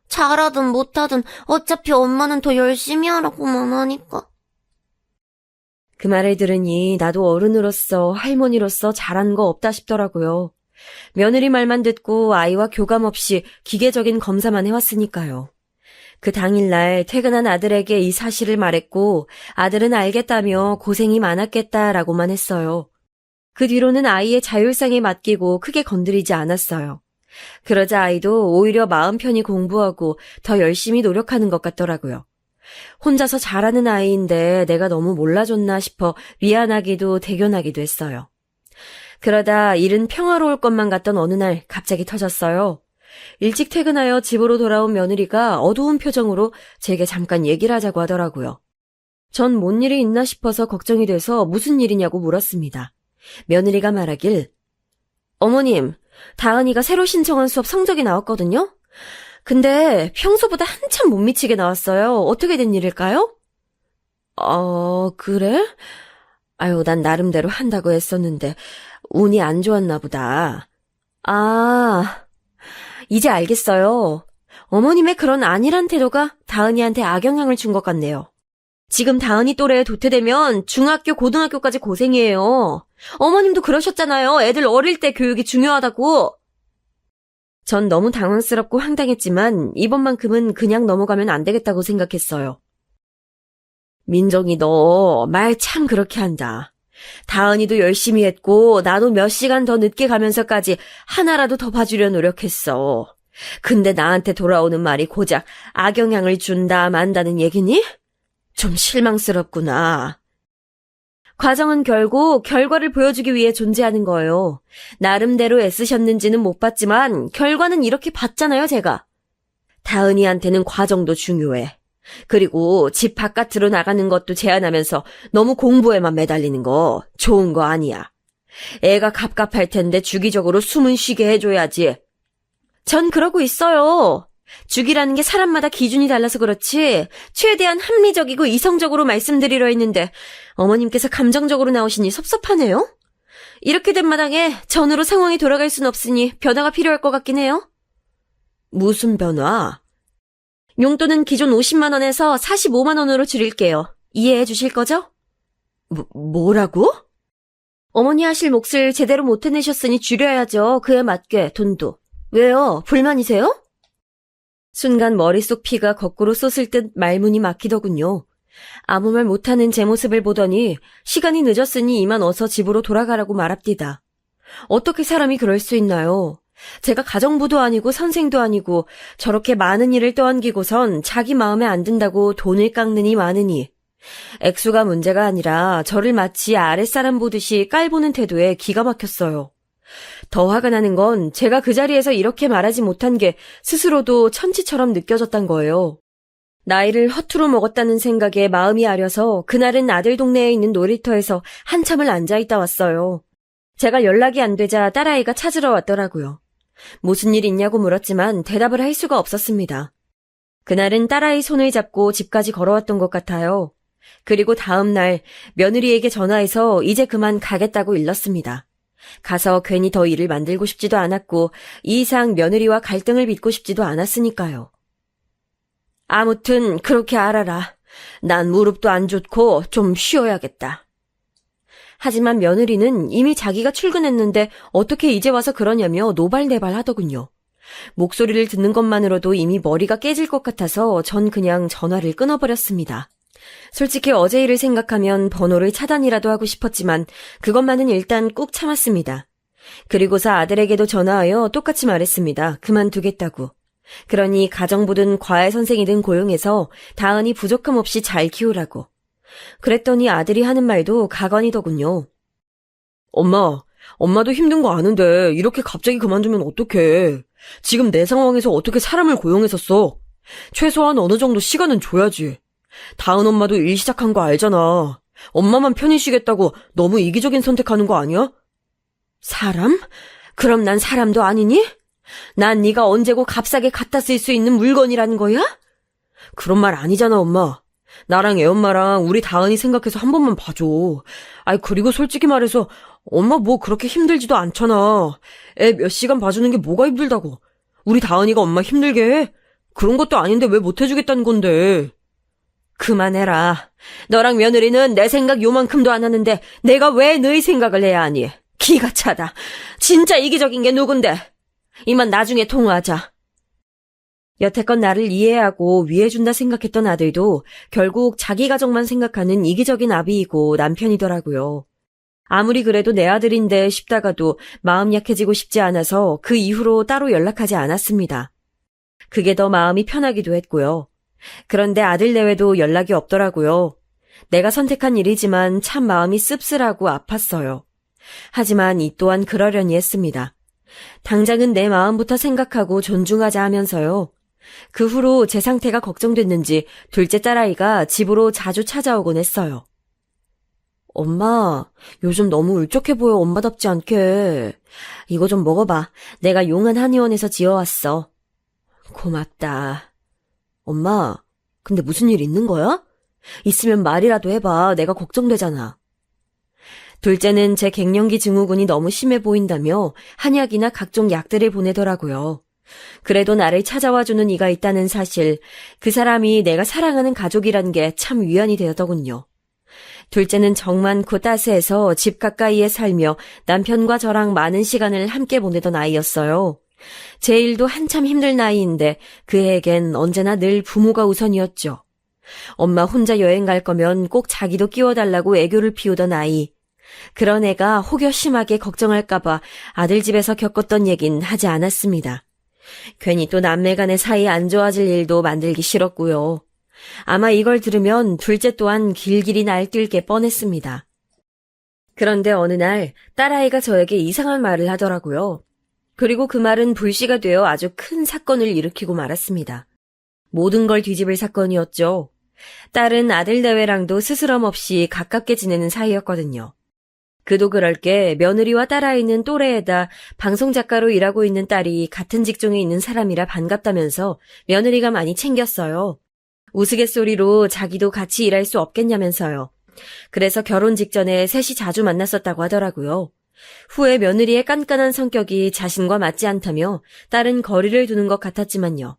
잘하든 못하든 어차피 엄마는 더 열심히 하라고만 하니까. 그 말을 들으니 나도 어른으로서 할머니로서 잘한 거 없다 싶더라고요. 며느리 말만 듣고 아이와 교감 없이 기계적인 검사만 해왔으니까요. 그 당일날 퇴근한 아들에게 이 사실을 말했고 아들은 알겠다며 고생이 많았겠다라고만 했어요. 그 뒤로는 아이의 자율성에 맡기고 크게 건드리지 않았어요. 그러자 아이도 오히려 마음 편히 공부하고 더 열심히 노력하는 것 같더라고요. 혼자서 잘하는 아이인데 내가 너무 몰라줬나 싶어 미안하기도 대견하기도 했어요. 그러다 일은 평화로울 것만 같던 어느 날 갑자기 터졌어요. 일찍 퇴근하여 집으로 돌아온 며느리가 어두운 표정으로 제게 잠깐 얘기를 하자고 하더라고요. 전 뭔 일이 있나 싶어서 걱정이 돼서 무슨 일이냐고 물었습니다. 며느리가 말하길, 어머님, 다은이가 새로 신청한 수업 성적이 나왔거든요? 근데 평소보다 한참 못 미치게 나왔어요. 어떻게 된 일일까요? 그래? 아유, 난 나름대로 한다고 했었는데 운이 안 좋았나 보다. 아, 이제 알겠어요. 어머님의 그런 안일한 태도가 다은이한테 악영향을 준 것 같네요. 지금 다은이 또래에 도태되면 중학교, 고등학교까지 고생이에요. 어머님도 그러셨잖아요. 애들 어릴 때 교육이 중요하다고. 전 너무 당황스럽고 황당했지만 이번만큼은 그냥 넘어가면 안 되겠다고 생각했어요. 민정이 너 말 참 그렇게 한다. 다은이도 열심히 했고 나도 몇 시간 더 늦게 가면서까지 하나라도 더 봐주려 노력했어. 근데 나한테 돌아오는 말이 고작 악영향을 준다 만다는 얘기니? 좀 실망스럽구나. 과정은 결국 결과를 보여주기 위해 존재하는 거예요. 나름대로 애쓰셨는지는 못 봤지만 결과는 이렇게 봤잖아요, 제가. 다은이한테는 과정도 중요해. 그리고 집 바깥으로 나가는 것도 제한하면서 너무 공부에만 매달리는 거 좋은 거 아니야. 애가 갑갑할 텐데 주기적으로 숨은 쉬게 해줘야지. 전 그러고 있어요. 주기라는 게 사람마다 기준이 달라서 그렇지 최대한 합리적이고 이성적으로 말씀드리려 했는데 어머님께서 감정적으로 나오시니 섭섭하네요. 이렇게 된 마당에 전으로 상황이 돌아갈 순 없으니 변화가 필요할 것 같긴 해요. 무슨 변화? 용돈은 기존 50만 원에서 45만 원으로 줄일게요. 이해해 주실 거죠? 뭐라고? 어머니 하실 몫을 제대로 못 해내셨으니 줄여야죠. 그에 맞게 돈도. 왜요? 불만이세요? 순간 머릿속 피가 거꾸로 쏟을 듯 말문이 막히더군요. 아무 말 못하는 제 모습을 보더니 시간이 늦었으니 이만 어서 집으로 돌아가라고 말합디다. 어떻게 사람이 그럴 수 있나요? 제가 가정부도 아니고 선생도 아니고 저렇게 많은 일을 떠안기고선 자기 마음에 안 든다고 돈을 깎느니 마느니. 액수가 문제가 아니라 저를 마치 아랫사람 보듯이 깔보는 태도에 기가 막혔어요. 더 화가 나는 건 제가 그 자리에서 이렇게 말하지 못한 게 스스로도 천치처럼 느껴졌단 거예요. 나이를 허투루 먹었다는 생각에 마음이 아려서 그날은 아들 동네에 있는 놀이터에서 한참을 앉아있다 왔어요. 제가 연락이 안 되자 딸아이가 찾으러 왔더라고요. 무슨 일 있냐고 물었지만 대답을 할 수가 없었습니다. 그날은 딸아이 손을 잡고 집까지 걸어왔던 것 같아요. 그리고 다음 날 며느리에게 전화해서 이제 그만 가겠다고 일렀습니다. 가서 괜히 더 일을 만들고 싶지도 않았고 이 이상 며느리와 갈등을 빚고 싶지도 않았으니까요. 아무튼 그렇게 알아라. 난 무릎도 안 좋고 좀 쉬어야겠다. 하지만 며느리는 이미 자기가 출근했는데 어떻게 이제 와서 그러냐며 노발대발 하더군요. 목소리를 듣는 것만으로도 이미 머리가 깨질 것 같아서 전 그냥 전화를 끊어버렸습니다. 솔직히 어제 일을 생각하면 번호를 차단이라도 하고 싶었지만 그것만은 일단 꾹 참았습니다. 그리고서 아들에게도 전화하여 똑같이 말했습니다. 그만두겠다고. 그러니 가정부든 과외 선생이든 고용해서 다은이 부족함 없이 잘 키우라고. 그랬더니 아들이 하는 말도 가관이더군요. 엄마도 힘든 거 아는데 이렇게 갑자기 그만두면 어떡해. 지금 내 상황에서 어떻게 사람을 고용해서 써. 최소한 어느 정도 시간은 줘야지. 다은 엄마도 일 시작한 거 알잖아. 엄마만 편히 쉬겠다고 너무 이기적인 선택하는 거 아니야? 사람? 그럼 난 사람도 아니니? 난 네가 언제고 값싸게 갖다 쓸 수 있는 물건이라는 거야? 그런 말 아니잖아, 엄마. 나랑 애엄마랑 우리 다은이 생각해서 한 번만 봐줘. 아이, 그리고 솔직히 말해서 엄마 뭐 그렇게 힘들지도 않잖아. 애 몇 시간 봐주는 게 뭐가 힘들다고. 우리 다은이가 엄마 힘들게 해? 그런 것도 아닌데 왜 못해주겠다는 건데. 그만해라. 너랑 며느리는 내 생각 요만큼도 안 하는데 내가 왜 너희 생각을 해야 하니? 기가 차다. 진짜 이기적인 게 누군데? 이만 나중에 통화하자. 여태껏 나를 이해하고 위해준다 생각했던 아들도 결국 자기 가족만 생각하는 이기적인 아비이고 남편이더라고요. 아무리 그래도 내 아들인데 싶다가도 마음 약해지고 싶지 않아서 그 이후로 따로 연락하지 않았습니다. 그게 더 마음이 편하기도 했고요. 그런데 아들 내외도 연락이 없더라고요. 내가 선택한 일이지만 참 마음이 씁쓸하고 아팠어요. 하지만 이 또한 그러려니 했습니다. 당장은 내 마음부터 생각하고 존중하자 하면서요. 그 후로 제 상태가 걱정됐는지 둘째 딸아이가 집으로 자주 찾아오곤 했어요. 엄마, 요즘 너무 울적해 보여. 엄마답지 않게. 이거 좀 먹어봐. 내가 용한 한의원에서 지어왔어. 고맙다. 엄마, 근데 무슨 일 있는 거야? 있으면 말이라도 해봐. 내가 걱정되잖아. 둘째는 제 갱년기 증후군이 너무 심해 보인다며 한약이나 각종 약들을 보내더라고요. 그래도 나를 찾아와주는 이가 있다는 사실, 그 사람이 내가 사랑하는 가족이란 게 참 위안이 되었더군요. 둘째는 정 많고 따스해서 집 가까이에 살며 남편과 저랑 많은 시간을 함께 보내던 아이였어요. 제 일도 한참 힘들 나이인데 그에겐 언제나 늘 부모가 우선이었죠. 엄마 혼자 여행 갈 거면 꼭 자기도 끼워달라고 애교를 피우던 아이. 그런 애가 혹여 심하게 걱정할까봐 아들 집에서 겪었던 얘긴 하지 않았습니다. 괜히 또 남매 간의 사이 안 좋아질 일도 만들기 싫었고요. 아마 이걸 들으면 둘째 또한 길길이 날뛸 게 뻔했습니다. 그런데 어느 날 딸아이가 저에게 이상한 말을 하더라고요. 그리고 그 말은 불씨가 되어 아주 큰 사건을 일으키고 말았습니다. 모든 걸 뒤집을 사건이었죠. 딸은 아들 내외랑도 스스럼 없이 가깝게 지내는 사이였거든요. 그도 그럴 게 며느리와 딸아이는 또래에다 방송작가로 일하고 있는 딸이 같은 직종에 있는 사람이라 반갑다면서 며느리가 많이 챙겼어요. 우스갯소리로 자기도 같이 일할 수 없겠냐면서요. 그래서 결혼 직전에 셋이 자주 만났었다고 하더라고요. 후에 며느리의 깐깐한 성격이 자신과 맞지 않다며 딸은 거리를 두는 것 같았지만요.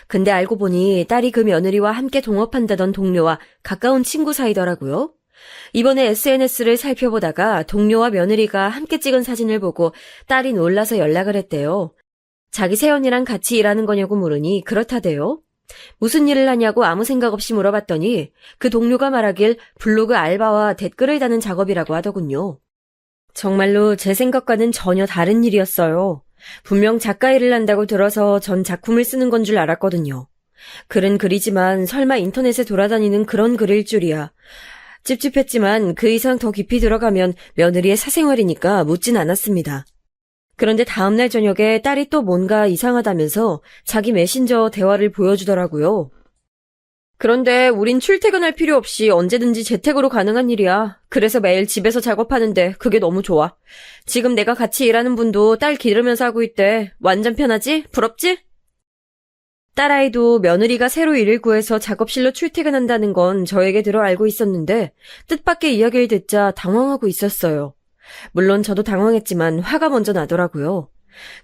근데 알고 보니 딸이 그 며느리와 함께 동업한다던 동료와 가까운 친구 사이더라고요. 이번에 SNS를 살펴보다가 동료와 며느리가 함께 찍은 사진을 보고 딸이 놀라서 연락을 했대요. 자기 새언니랑 같이 일하는 거냐고 물으니 그렇다대요. 무슨 일을 하냐고 아무 생각 없이 물어봤더니 그 동료가 말하길 블로그 알바와 댓글을 다는 작업이라고 하더군요. 정말로 제 생각과는 전혀 다른 일이었어요. 분명 작가 일을 한다고 들어서 전 작품을 쓰는 건 줄 알았거든요. 글은 글이지만 설마 인터넷에 돌아다니는 그런 글일 줄이야. 찝찝했지만 그 이상 더 깊이 들어가면 며느리의 사생활이니까 묻진 않았습니다. 그런데 다음날 저녁에 딸이 또 뭔가 이상하다면서 자기 메신저 대화를 보여주더라고요. 그런데 우린 출퇴근할 필요 없이 언제든지 재택으로 가능한 일이야. 그래서 매일 집에서 작업하는데 그게 너무 좋아. 지금 내가 같이 일하는 분도 딸 기르면서 하고 있대. 완전 편하지? 부럽지? 딸아이도 며느리가 새로 일을 구해서 작업실로 출퇴근한다는 건 저에게 들어 알고 있었는데 뜻밖의 이야기를 듣자 당황하고 있었어요. 물론 저도 당황했지만 화가 먼저 나더라고요.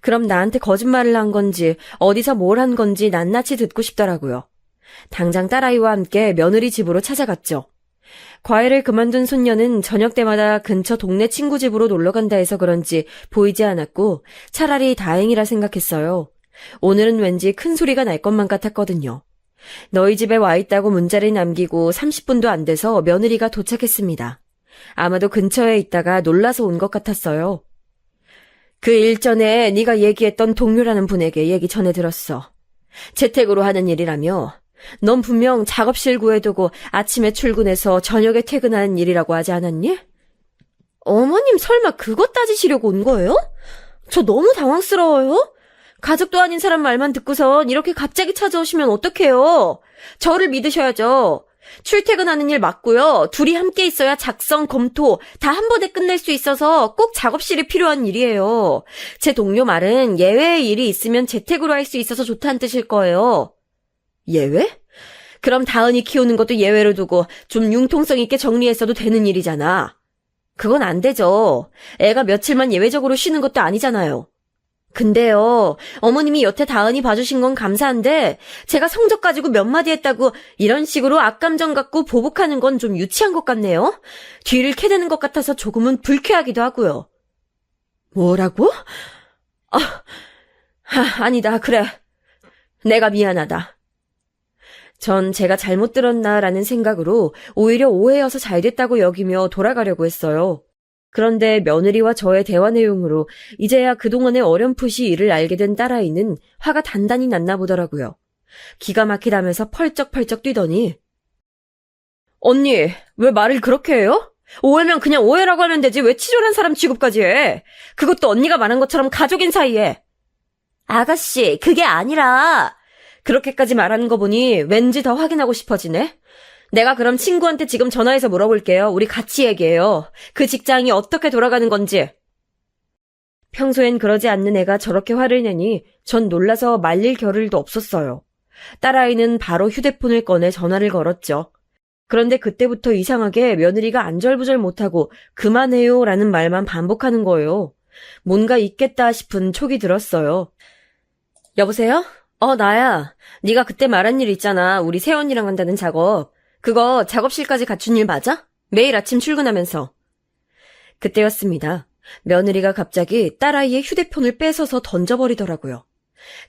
그럼 나한테 거짓말을 한 건지 어디서 뭘 한 건지 낱낱이 듣고 싶더라고요. 당장 딸아이와 함께 며느리 집으로 찾아갔죠. 과외를 그만둔 손녀는 저녁 때마다 근처 동네 친구 집으로 놀러간다 해서 그런지 보이지 않았고 차라리 다행이라 생각했어요. 오늘은 왠지 큰 소리가 날 것만 같았거든요. 너희 집에 와 있다고 문자를 남기고 30분도 안 돼서 며느리가 도착했습니다. 아마도 근처에 있다가 놀라서 온 것 같았어요. 그 일 전에 네가 얘기했던 동료라는 분에게 얘기 전해 들었어. 재택으로 하는 일이라며. 넌 분명 작업실 구해두고 아침에 출근해서 저녁에 퇴근하는 일이라고 하지 않았니? 어머님 설마 그것 따지시려고 온 거예요? 저 너무 당황스러워요. 가족도 아닌 사람 말만 듣고선 이렇게 갑자기 찾아오시면 어떡해요? 저를 믿으셔야죠. 출퇴근하는 일 맞고요. 둘이 함께 있어야 작성, 검토 다 한 번에 끝낼 수 있어서 꼭 작업실이 필요한 일이에요. 제 동료 말은 예외의 일이 있으면 재택으로 할 수 있어서 좋다는 뜻일 거예요. 예외? 그럼 다은이 키우는 것도 예외로 두고 좀 융통성 있게 정리했어도 되는 일이잖아. 그건 안 되죠. 애가 며칠만 예외적으로 쉬는 것도 아니잖아요. 근데요, 어머님이 여태 다은이 봐주신 건 감사한데 제가 성적 가지고 몇 마디 했다고 이런 식으로 악감정 갖고 보복하는 건 좀 유치한 것 같네요. 뒤를 캐내는 것 같아서 조금은 불쾌하기도 하고요. 뭐라고? 아니다, 그래. 내가 미안하다. 전 제가 잘못 들었나라는 생각으로 오히려 오해여서 잘 됐다고 여기며 돌아가려고 했어요. 그런데 며느리와 저의 대화 내용으로 이제야 그동안의 어렴풋이 일을 알게 된 딸아이는 화가 단단히 났나 보더라고요. 기가 막히다면서 펄쩍펄쩍 뛰더니 언니, 왜 말을 그렇게 해요? 오해면 그냥 오해라고 하면 되지 왜 치졸한 사람 취급까지 해? 그것도 언니가 말한 것처럼 가족인 사이에. 아가씨, 그게 아니라. 그렇게까지 말하는 거 보니 왠지 더 확인하고 싶어지네. 내가 그럼 친구한테 지금 전화해서 물어볼게요. 우리 같이 얘기해요. 그 직장이 어떻게 돌아가는 건지. 평소엔 그러지 않는 애가 저렇게 화를 내니 전 놀라서 말릴 겨를도 없었어요. 딸아이는 바로 휴대폰을 꺼내 전화를 걸었죠. 그런데 그때부터 이상하게 며느리가 안절부절 못하고 그만해요 라는 말만 반복하는 거예요. 뭔가 있겠다 싶은 촉이 들었어요. 여보세요? 나야. 네가 그때 말한 일 있잖아. 우리 새언니랑 한다는 작업. 그거 작업실까지 갖춘 일 맞아? 매일 아침 출근하면서. 그때였습니다. 며느리가 갑자기 딸아이의 휴대폰을 뺏어서 던져버리더라고요.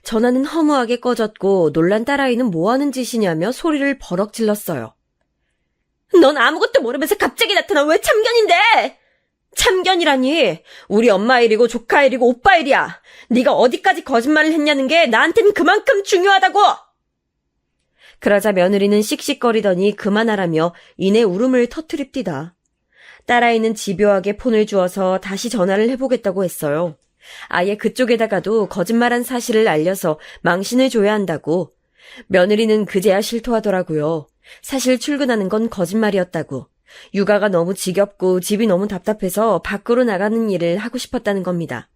전화는 허무하게 꺼졌고 놀란 딸아이는 뭐하는 짓이냐며 소리를 버럭 질렀어요. 넌 아무것도 모르면서 갑자기 나타나 왜 참견인데? 참견이라니. 우리 엄마 일이고 조카 일이고 오빠 일이야. 네가 어디까지 거짓말을 했냐는 게 나한텐 그만큼 중요하다고. 그러자 며느리는 씩씩거리더니 그만하라며 이내 울음을 터뜨립디다. 딸아이는 집요하게 폰을 주어서 다시 전화를 해보겠다고 했어요. 아예 그쪽에다가도 거짓말한 사실을 알려서 망신을 줘야 한다고. 며느리는 그제야 실토하더라고요. 사실 출근하는 건 거짓말이었다고. 육아가 너무 지겹고 집이 너무 답답해서 밖으로 나가는 일을 하고 싶었다는 겁니다.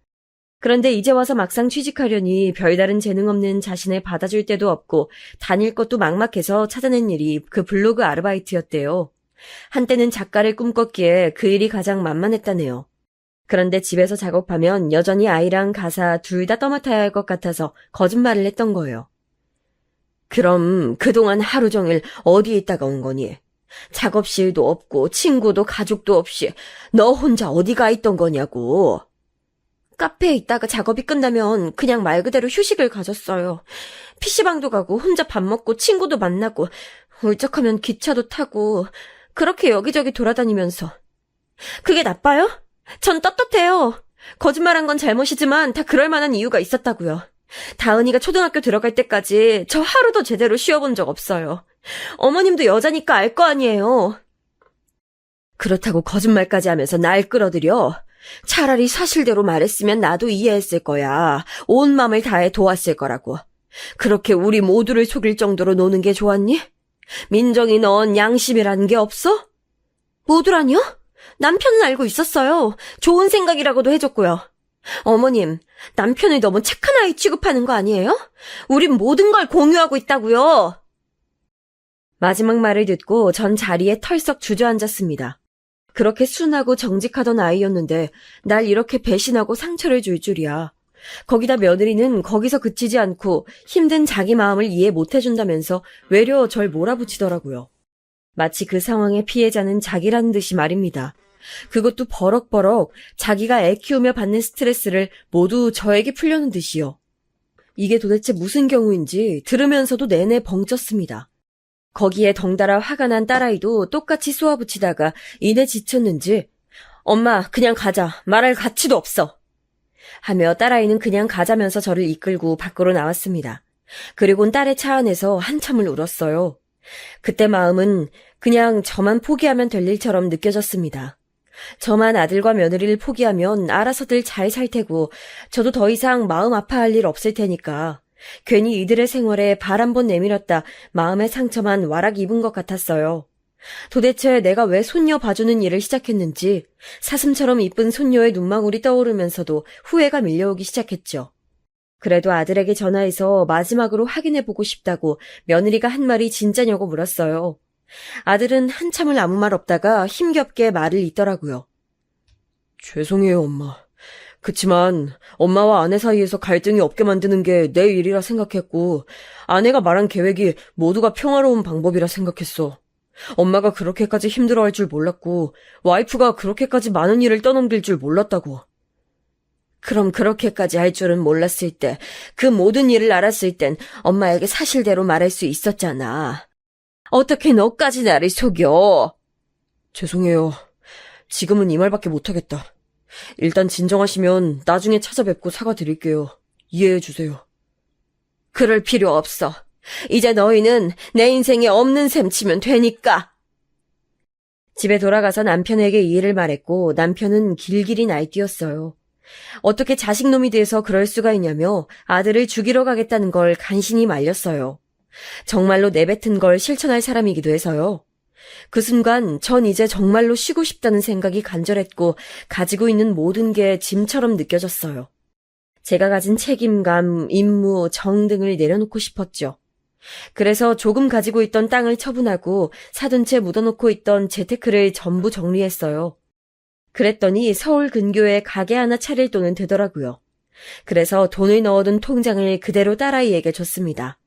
그런데 이제 와서 막상 취직하려니 별다른 재능 없는 자신을 받아줄 데도 없고 다닐 것도 막막해서 찾아낸 일이 그 블로그 아르바이트였대요. 한때는 작가를 꿈꿨기에 그 일이 가장 만만했다네요. 그런데 집에서 작업하면 여전히 아이랑 가사 둘 다 떠맡아야 할 것 같아서 거짓말을 했던 거예요. 그럼 그동안 하루 종일 어디에 있다가 온 거니? 작업실도 없고 친구도 가족도 없이 너 혼자 어디 가 있던 거냐고. 카페에 있다가 작업이 끝나면 그냥 말 그대로 휴식을 가졌어요. PC방도 가고 혼자 밥 먹고 친구도 만나고 울적하면 기차도 타고 그렇게 여기저기 돌아다니면서. 그게 나빠요? 전 떳떳해요. 거짓말한 건 잘못이지만 다 그럴 만한 이유가 있었다고요. 다은이가 초등학교 들어갈 때까지 저 하루도 제대로 쉬어본 적 없어요. 어머님도 여자니까 알 거 아니에요. 그렇다고 거짓말까지 하면서 날 끌어들여? 차라리 사실대로 말했으면 나도 이해했을 거야. 온 맘을 다해 도왔을 거라고. 그렇게 우리 모두를 속일 정도로 노는 게 좋았니? 민정이 넌 양심이라는 게 없어? 모두라뇨? 남편은 알고 있었어요. 좋은 생각이라고도 해줬고요. 어머님, 남편을 너무 착한 아이 취급하는 거 아니에요? 우린 모든 걸 공유하고 있다고요. 마지막 말을 듣고 전 자리에 털썩 주저앉았습니다. 그렇게 순하고 정직하던 아이였는데 날 이렇게 배신하고 상처를 줄 줄이야. 거기다 며느리는 거기서 그치지 않고 힘든 자기 마음을 이해 못해준다면서 외려 절 몰아붙이더라고요. 마치 그 상황의 피해자는 자기라는 듯이 말입니다. 그것도 버럭버럭 자기가 애 키우며 받는 스트레스를 모두 저에게 풀려는 듯이요. 이게 도대체 무슨 경우인지 들으면서도 내내 벙쪘습니다. 거기에 덩달아 화가 난 딸아이도 똑같이 쏘아붙이다가 이내 지쳤는지 엄마 그냥 가자. 말할 가치도 없어. 하며 딸아이는 그냥 가자면서 저를 이끌고 밖으로 나왔습니다. 그리곤 딸의 차 안에서 한참을 울었어요. 그때 마음은 그냥 저만 포기하면 될 일처럼 느껴졌습니다. 저만 아들과 며느리를 포기하면 알아서들 잘 살 테고 저도 더 이상 마음 아파할 일 없을 테니까 괜히 이들의 생활에 발 한 번 내밀었다 마음의 상처만 와락 입은 것 같았어요. 도대체 내가 왜 손녀 봐주는 일을 시작했는지 사슴처럼 이쁜 손녀의 눈망울이 떠오르면서도 후회가 밀려오기 시작했죠. 그래도 아들에게 전화해서 마지막으로 확인해보고 싶다고 며느리가 한 말이 진짜냐고 물었어요. 아들은 한참을 아무 말 없다가 힘겹게 말을 잇더라고요. 죄송해요, 엄마. 그치만 엄마와 아내 사이에서 갈등이 없게 만드는 게 내 일이라 생각했고 아내가 말한 계획이 모두가 평화로운 방법이라 생각했어. 엄마가 그렇게까지 힘들어할 줄 몰랐고 와이프가 그렇게까지 많은 일을 떠넘길 줄 몰랐다고. 그럼 그렇게까지 할 줄은 몰랐을 때, 그 모든 일을 알았을 땐 엄마에게 사실대로 말할 수 있었잖아. 어떻게 너까지 나를 속여? 죄송해요. 지금은 이 말밖에 못하겠다. 일단 진정하시면 나중에 찾아뵙고 사과드릴게요. 이해해주세요. 그럴 필요 없어. 이제 너희는 내 인생에 없는 셈 치면 되니까. 집에 돌아가서 남편에게 이 일을 말했고 남편은 길길이 날뛰었어요. 어떻게 자식놈이 돼서 그럴 수가 있냐며 아들을 죽이러 가겠다는 걸 간신히 말렸어요. 정말로 내뱉은 걸 실천할 사람이기도 해서요. 그 순간 전 이제 정말로 쉬고 싶다는 생각이 간절했고 가지고 있는 모든 게 짐처럼 느껴졌어요. 제가 가진 책임감, 임무, 정 등을 내려놓고 싶었죠. 그래서 조금 가지고 있던 땅을 처분하고 사둔 채 묻어놓고 있던 재테크를 전부 정리했어요. 그랬더니 서울 근교에 가게 하나 차릴 돈은 되더라고요. 그래서 돈을 넣어둔 통장을 그대로 딸아이에게 줬습니다.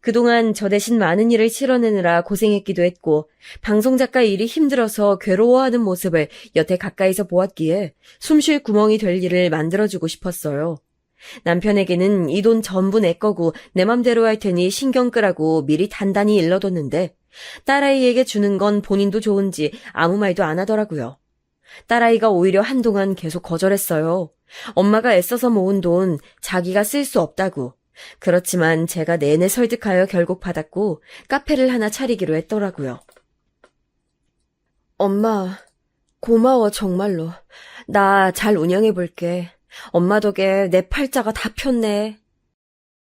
그동안 저 대신 많은 일을 실어내느라 고생했기도 했고 방송작가 일이 힘들어서 괴로워하는 모습을 여태 가까이서 보았기에 숨쉴 구멍이 될 일을 만들어주고 싶었어요. 남편에게는 이 돈 전부 내 거고 내 맘대로 할 테니 신경 끄라고 미리 단단히 일러뒀는데 딸아이에게 주는 건 본인도 좋은지 아무 말도 안 하더라고요. 딸아이가 오히려 한동안 계속 거절했어요. 엄마가 애써서 모은 돈 자기가 쓸 수 없다고. 그렇지만 제가 내내 설득하여 결국 받았고 카페를 하나 차리기로 했더라고요. 엄마, 고마워 정말로. 나 잘 운영해 볼게. 엄마 덕에 내 팔자가 다 폈네.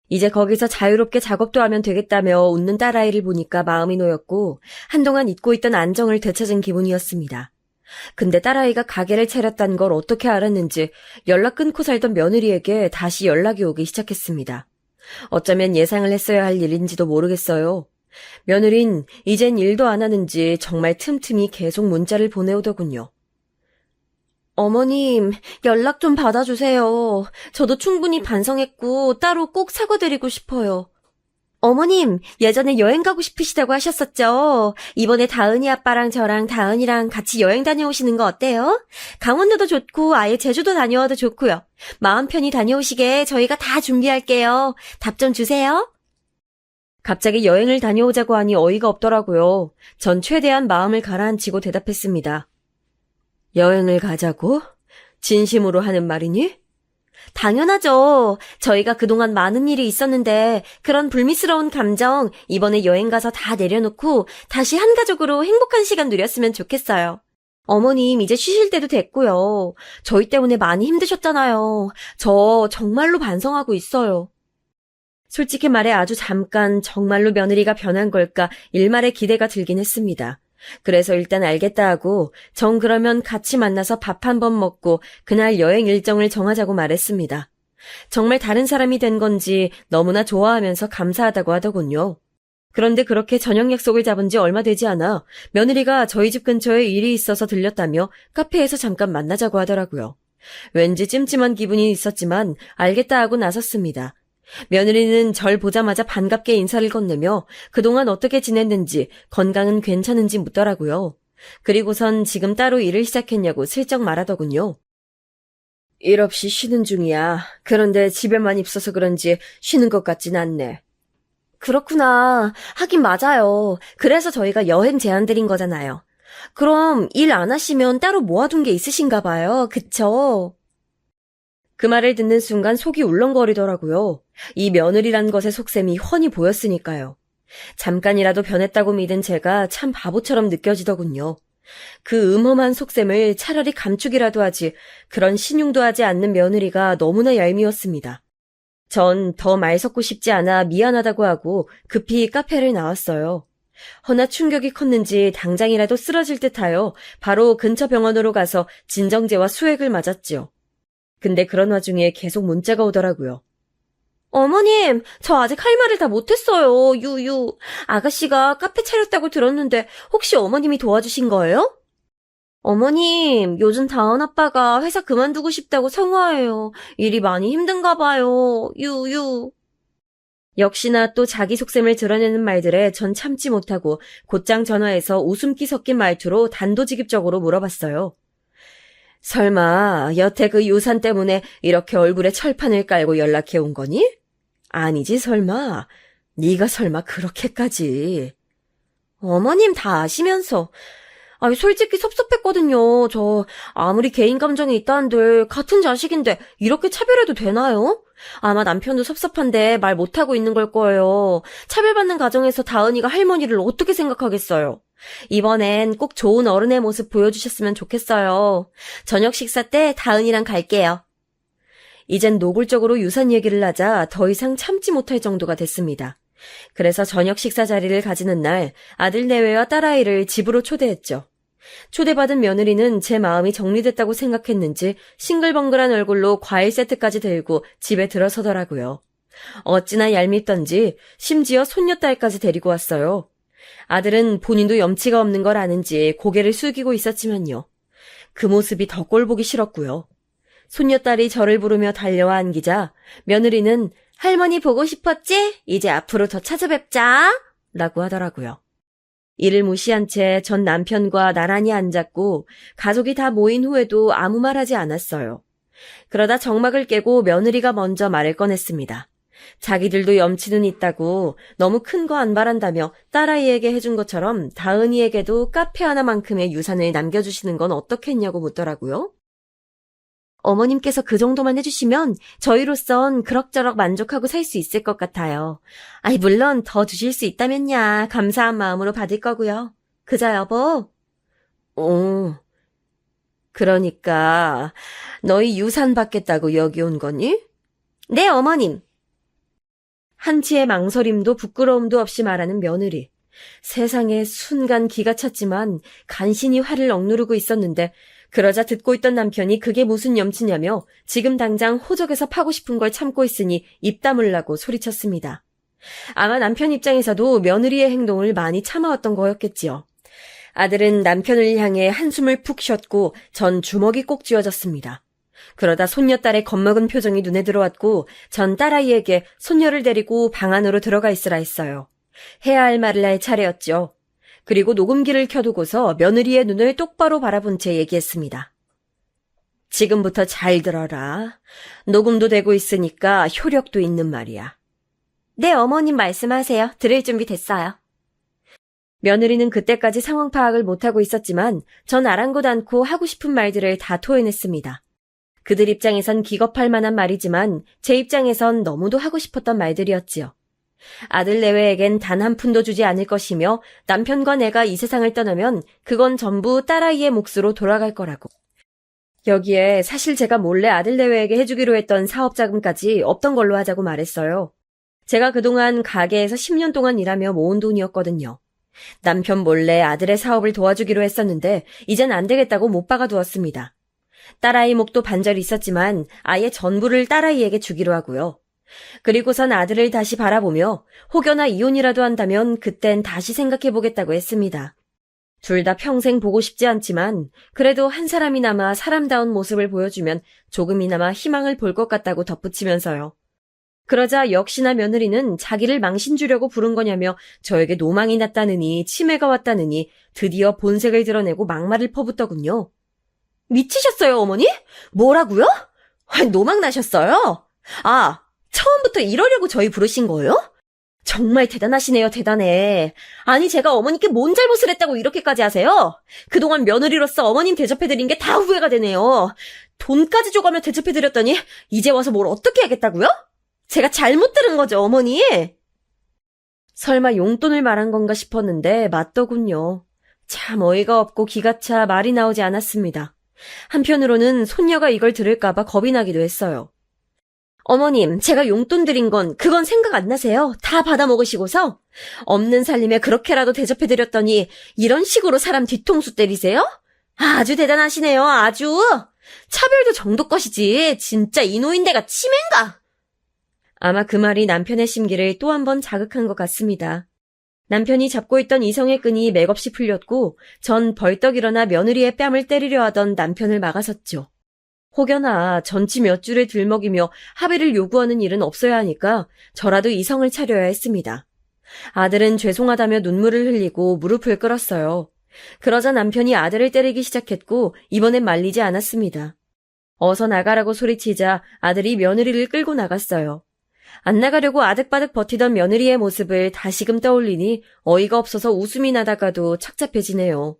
이제 거기서 자유롭게 작업도 하면 되겠다며 웃는 딸아이를 보니까 마음이 놓였고 한동안 잊고 있던 안정을 되찾은 기분이었습니다. 근데 딸아이가 가게를 차렸다는 걸 어떻게 알았는지 연락 끊고 살던 며느리에게 다시 연락이 오기 시작했습니다. 어쩌면 예상을 했어야 할 일인지도 모르겠어요. 며느린 이젠 일도 안 하는지 정말 틈틈이 계속 문자를 보내오더군요. 어머님, 연락 좀 받아주세요. 저도 충분히 반성했고 따로 꼭 사과드리고 싶어요. 어머님, 예전에 여행 가고 싶으시다고 하셨었죠? 이번에 다은이 아빠랑 저랑 다은이랑 같이 여행 다녀오시는 거 어때요? 강원도도 좋고 아예 제주도 다녀와도 좋고요. 마음 편히 다녀오시게 저희가 다 준비할게요. 답 좀 주세요. 갑자기 여행을 다녀오자고 하니 어이가 없더라고요. 전 최대한 마음을 가라앉히고 대답했습니다. 여행을 가자고? 진심으로 하는 말이니? 당연하죠. 저희가 그동안 많은 일이 있었는데 그런 불미스러운 감정 이번에 여행 가서 다 내려놓고 다시 한 가족으로 행복한 시간 누렸으면 좋겠어요. 어머님 이제 쉬실 때도 됐고요. 저희 때문에 많이 힘드셨잖아요. 저 정말로 반성하고 있어요. 솔직히 말해 아주 잠깐 정말로 며느리가 변한 걸까 일말의 기대가 들긴 했습니다. 그래서 일단 알겠다 하고 정 그러면 같이 만나서 밥 한 번 먹고 그날 여행 일정을 정하자고 말했습니다. 정말 다른 사람이 된 건지 너무나 좋아하면서 감사하다고 하더군요. 그런데 그렇게 저녁 약속을 잡은 지 얼마 되지 않아 며느리가 저희 집 근처에 일이 있어서 들렸다며 카페에서 잠깐 만나자고 하더라고요. 왠지 찜찜한 기분이 있었지만 알겠다 하고 나섰습니다. 며느리는 절 보자마자 반갑게 인사를 건네며 그동안 어떻게 지냈는지 건강은 괜찮은지 묻더라고요. 그리고선 지금 따로 일을 시작했냐고 슬쩍 말하더군요. 일 없이 쉬는 중이야. 그런데 집에만 있어서 그런지 쉬는 것 같진 않네. 그렇구나. 하긴 맞아요. 그래서 저희가 여행 제안 드린 거잖아요. 그럼 일 안 하시면 따로 모아둔 게 있으신가 봐요. 그쵸? 그 말을 듣는 순간 속이 울렁거리더라고요. 이 며느리란 것의 속셈이 훤히 보였으니까요. 잠깐이라도 변했다고 믿은 제가 참 바보처럼 느껴지더군요. 그 음험한 속셈을 차라리 감추기라도 하지 그런 신용도 하지 않는 며느리가 너무나 얄미웠습니다. 전 더 말 섞고 싶지 않아 미안하다고 하고 급히 카페를 나왔어요. 허나 충격이 컸는지 당장이라도 쓰러질 듯하여 바로 근처 병원으로 가서 진정제와 수액을 맞았지요. 근데 그런 와중에 계속 문자가 오더라고요. 어머님, 저 아직 할 말을 다 못했어요. 유유. 아가씨가 카페 차렸다고 들었는데 혹시 어머님이 도와주신 거예요? 어머님, 요즘 다은 아빠가 회사 그만두고 싶다고 성화해요. 일이 많이 힘든가 봐요. 유유. 역시나 또 자기 속셈을 드러내는 말들에 전 참지 못하고 곧장 전화해서 웃음기 섞인 말투로 단도직입적으로 물어봤어요. 설마 여태 그 유산 때문에 이렇게 얼굴에 철판을 깔고 연락해 온 거니? 아니지 설마. 네가 설마 그렇게까지. 어머님 다 아시면서. 아니 솔직히 섭섭했거든요. 저 아무리 개인 감정이 있다는들 같은 자식인데 이렇게 차별해도 되나요? 아마 남편도 섭섭한데 말 못하고 있는 걸 거예요. 차별받는 가정에서 다은이가 할머니를 어떻게 생각하겠어요? 이번엔 꼭 좋은 어른의 모습 보여주셨으면 좋겠어요. 저녁 식사 때 다은이랑 갈게요. 이젠 노골적으로 유산 얘기를 하자 더 이상 참지 못할 정도가 됐습니다. 그래서 저녁 식사 자리를 가지는 날 아들 내외와 딸아이를 집으로 초대했죠. 초대받은 며느리는 제 마음이 정리됐다고 생각했는지 싱글벙글한 얼굴로 과일 세트까지 들고 집에 들어서더라고요. 어찌나 얄밉던지 심지어 손녀딸까지 데리고 왔어요. 아들은 본인도 염치가 없는 걸 아는지 고개를 숙이고 있었지만요. 그 모습이 더 꼴보기 싫었고요. 손녀딸이 저를 부르며 달려와 안기자 며느리는 할머니 보고 싶었지? 이제 앞으로 더 찾아뵙자 라고 하더라고요. 이를 무시한 채 전 남편과 나란히 앉았고 가족이 다 모인 후에도 아무 말 하지 않았어요. 그러다 정막을 깨고 며느리가 먼저 말을 꺼냈습니다. 자기들도 염치는 있다고 너무 큰 거 안 바란다며 딸아이에게 해준 것처럼 다은이에게도 카페 하나만큼의 유산을 남겨주시는 건 어떻겠냐고 묻더라고요. 어머님께서 그 정도만 해주시면 저희로선 그럭저럭 만족하고 살 수 있을 것 같아요. 아이, 물론 더 주실 수 있다면야 감사한 마음으로 받을 거고요. 그자 여보? 그러니까 너희 유산 받겠다고 여기 온 거니? 네, 어머님. 한치의 망설임도 부끄러움도 없이 말하는 며느리. 세상에 순간 기가 찼지만 간신히 화를 억누르고 있었는데 그러자 듣고 있던 남편이 그게 무슨 염치냐며 지금 당장 호적에서 파고 싶은 걸 참고 있으니 입 다물라고 소리쳤습니다. 아마 남편 입장에서도 며느리의 행동을 많이 참아왔던 거였겠지요. 아들은 남편을 향해 한숨을 푹 쉬었고 전 주먹이 꼭 쥐어졌습니다. 그러다 손녀딸의 겁먹은 표정이 눈에 들어왔고 전 딸아이에게 손녀를 데리고 방 안으로 들어가 있으라 했어요. 해야 할 말을 할 차례였죠. 그리고 녹음기를 켜두고서 며느리의 눈을 똑바로 바라본 채 얘기했습니다. 지금부터 잘 들어라. 녹음도 되고 있으니까 효력도 있는 말이야. 네, 어머님 말씀하세요. 들을 준비 됐어요. 며느리는 그때까지 상황 파악을 못하고 있었지만 전 아랑곳 않고 하고 싶은 말들을 다 토해냈습니다. 그들 입장에선 기겁할 만한 말이지만 제 입장에선 너무도 하고 싶었던 말들이었지요. 아들 내외에겐 단 한 푼도 주지 않을 것이며 남편과 내가 이 세상을 떠나면 그건 전부 딸아이의 몫으로 돌아갈 거라고. 여기에 사실 제가 몰래 아들 내외에게 해주기로 했던 사업 자금까지 없던 걸로 하자고 말했어요. 제가 그동안 가게에서 10년 동안 일하며 모은 돈이었거든요. 남편 몰래 아들의 사업을 도와주기로 했었는데 이젠 안 되겠다고 못 박아두었습니다. 딸아이 몫도 반절이 있었지만 아예 전부를 딸아이에게 주기로 하고요. 그리고선 아들을 다시 바라보며 혹여나 이혼이라도 한다면 그땐 다시 생각해보겠다고 했습니다. 둘 다 평생 보고 싶지 않지만 그래도 한 사람이나마 사람다운 모습을 보여주면 조금이나마 희망을 볼 것 같다고 덧붙이면서요. 그러자 역시나 며느리는 자기를 망신 주려고 부른 거냐며 저에게 노망이 났다느니 치매가 왔다느니 드디어 본색을 드러내고 막말을 퍼붓더군요. 미치셨어요, 어머니? 뭐라고요? 노망 나셨어요? 처음부터 이러려고 저희 부르신 거예요? 정말 대단하시네요, 대단해. 아니, 제가 어머니께 뭔 잘못을 했다고 이렇게까지 하세요? 그동안 며느리로서 어머님 대접해드린 게 다 후회가 되네요. 돈까지 줘가며 대접해드렸더니 이제 와서 뭘 어떻게 하겠다고요? 제가 잘못 들은 거죠, 어머니? 설마 용돈을 말한 건가 싶었는데 맞더군요. 참 어이가 없고 기가 차 말이 나오지 않았습니다. 한편으로는 손녀가 이걸 들을까봐 겁이 나기도 했어요. 어머님, 제가 용돈 드린 건 그건 생각 안 나세요? 다 받아먹으시고서? 없는 살림에 그렇게라도 대접해드렸더니 이런 식으로 사람 뒤통수 때리세요? 아주 대단하시네요, 아주. 차별도 정도껏이지. 진짜 이노인네가 치매인가? 아마 그 말이 남편의 심기를 또 한 번 자극한 것 같습니다. 남편이 잡고 있던 이성의 끈이 맥없이 풀렸고 전 벌떡 일어나 며느리의 뺨을 때리려 하던 남편을 막아섰죠. 혹여나 전치 몇 줄을 들먹이며 합의를 요구하는 일은 없어야 하니까 저라도 이성을 차려야 했습니다. 아들은 죄송하다며 눈물을 흘리고 무릎을 꿇었어요. 그러자 남편이 아들을 때리기 시작했고 이번엔 말리지 않았습니다. 어서 나가라고 소리치자 아들이 며느리를 끌고 나갔어요. 안 나가려고 아득바득 버티던 며느리의 모습을 다시금 떠올리니 어이가 없어서 웃음이 나다가도 착잡해지네요.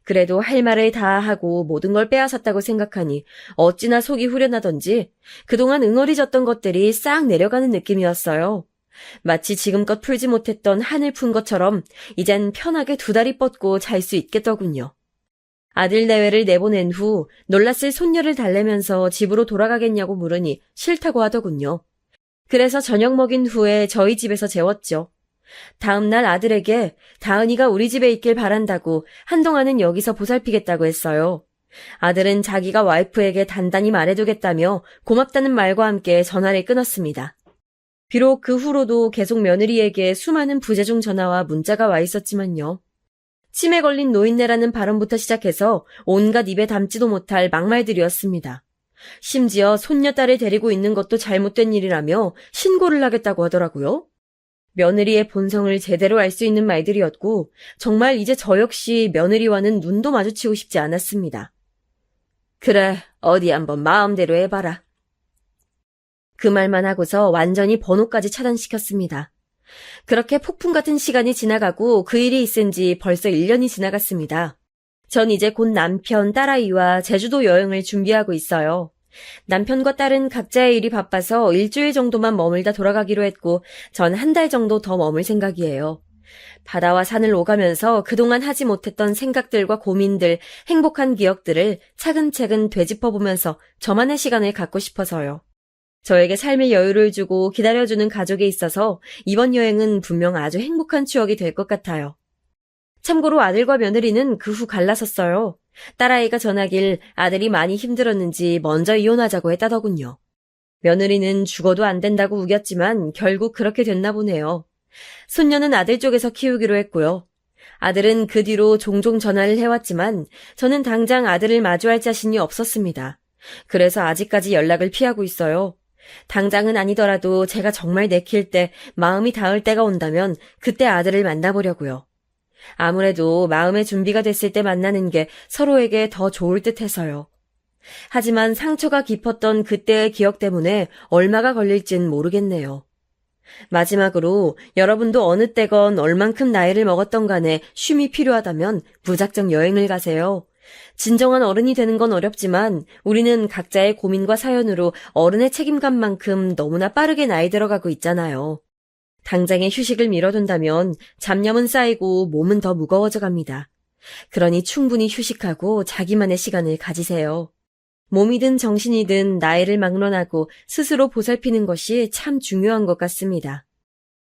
그래도 할 말을 다 하고 모든 걸 빼앗았다고 생각하니 어찌나 속이 후련하던지 그동안 응어리졌던 것들이 싹 내려가는 느낌이었어요. 마치 지금껏 풀지 못했던 한을 푼 것처럼 이젠 편하게 두 다리 뻗고 잘 수 있겠더군요. 아들 내외를 내보낸 후 놀랐을 손녀를 달래면서 집으로 돌아가겠냐고 물으니 싫다고 하더군요. 그래서 저녁 먹인 후에 저희 집에서 재웠죠. 다음날 아들에게 다은이가 우리 집에 있길 바란다고 한동안은 여기서 보살피겠다고 했어요. 아들은 자기가 와이프에게 단단히 말해두겠다며 고맙다는 말과 함께 전화를 끊었습니다. 비록 그 후로도 계속 며느리에게 수많은 부재중 전화와 문자가 와 있었지만요. 치매 걸린 노인네라는 발언부터 시작해서 온갖 입에 담지도 못할 막말들이었습니다. 심지어 손녀딸을 데리고 있는 것도 잘못된 일이라며 신고를 하겠다고 하더라고요. 며느리의 본성을 제대로 알 수 있는 말들이었고 정말 이제 저 역시 며느리와는 눈도 마주치고 싶지 않았습니다. 그래, 어디 한번 마음대로 해봐라. 그 말만 하고서 완전히 번호까지 차단시켰습니다. 그렇게 폭풍 같은 시간이 지나가고 그 일이 있은 지 벌써 1년이 지나갔습니다. 전 이제 곧 남편, 딸아이와 제주도 여행을 준비하고 있어요. 남편과 딸은 각자의 일이 바빠서 일주일 정도만 머물다 돌아가기로 했고 전 한 달 정도 더 머물 생각이에요. 바다와 산을 오가면서 그동안 하지 못했던 생각들과 고민들, 행복한 기억들을 차근차근 되짚어보면서 저만의 시간을 갖고 싶어서요. 저에게 삶의 여유를 주고 기다려주는 가족이 있어서 이번 여행은 분명 아주 행복한 추억이 될 것 같아요. 참고로 아들과 며느리는 그 후 갈라섰어요. 딸아이가 전하길 아들이 많이 힘들었는지 먼저 이혼하자고 했다더군요. 며느리는 죽어도 안 된다고 우겼지만 결국 그렇게 됐나 보네요. 손녀는 아들 쪽에서 키우기로 했고요. 아들은 그 뒤로 종종 전화를 해왔지만 저는 당장 아들을 마주할 자신이 없었습니다. 그래서 아직까지 연락을 피하고 있어요. 당장은 아니더라도 제가 정말 내킬 때 마음이 닿을 때가 온다면 그때 아들을 만나보려고요. 아무래도 마음의 준비가 됐을 때 만나는 게 서로에게 더 좋을 듯 해서요. 하지만 상처가 깊었던 그때의 기억 때문에 얼마가 걸릴진 모르겠네요. 마지막으로 여러분도 어느 때건 얼만큼 나이를 먹었던 간에 쉼이 필요하다면 무작정 여행을 가세요. 진정한 어른이 되는 건 어렵지만 우리는 각자의 고민과 사연으로 어른의 책임감만큼 너무나 빠르게 나이 들어가고 있잖아요. 당장의 휴식을 미뤄둔다면 잡념은 쌓이고 몸은 더 무거워져 갑니다. 그러니 충분히 휴식하고 자기만의 시간을 가지세요. 몸이든 정신이든 나이를 막론하고 스스로 보살피는 것이 참 중요한 것 같습니다.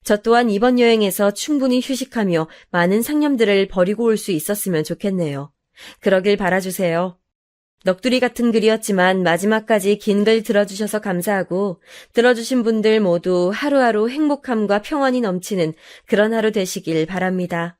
저 또한 이번 여행에서 충분히 휴식하며 많은 상념들을 버리고 올 수 있었으면 좋겠네요. 그러길 바라주세요. 넋두리 같은 글이었지만 마지막까지 긴 글 들어주셔서 감사하고 들어주신 분들 모두 하루하루 행복함과 평안이 넘치는 그런 하루 되시길 바랍니다.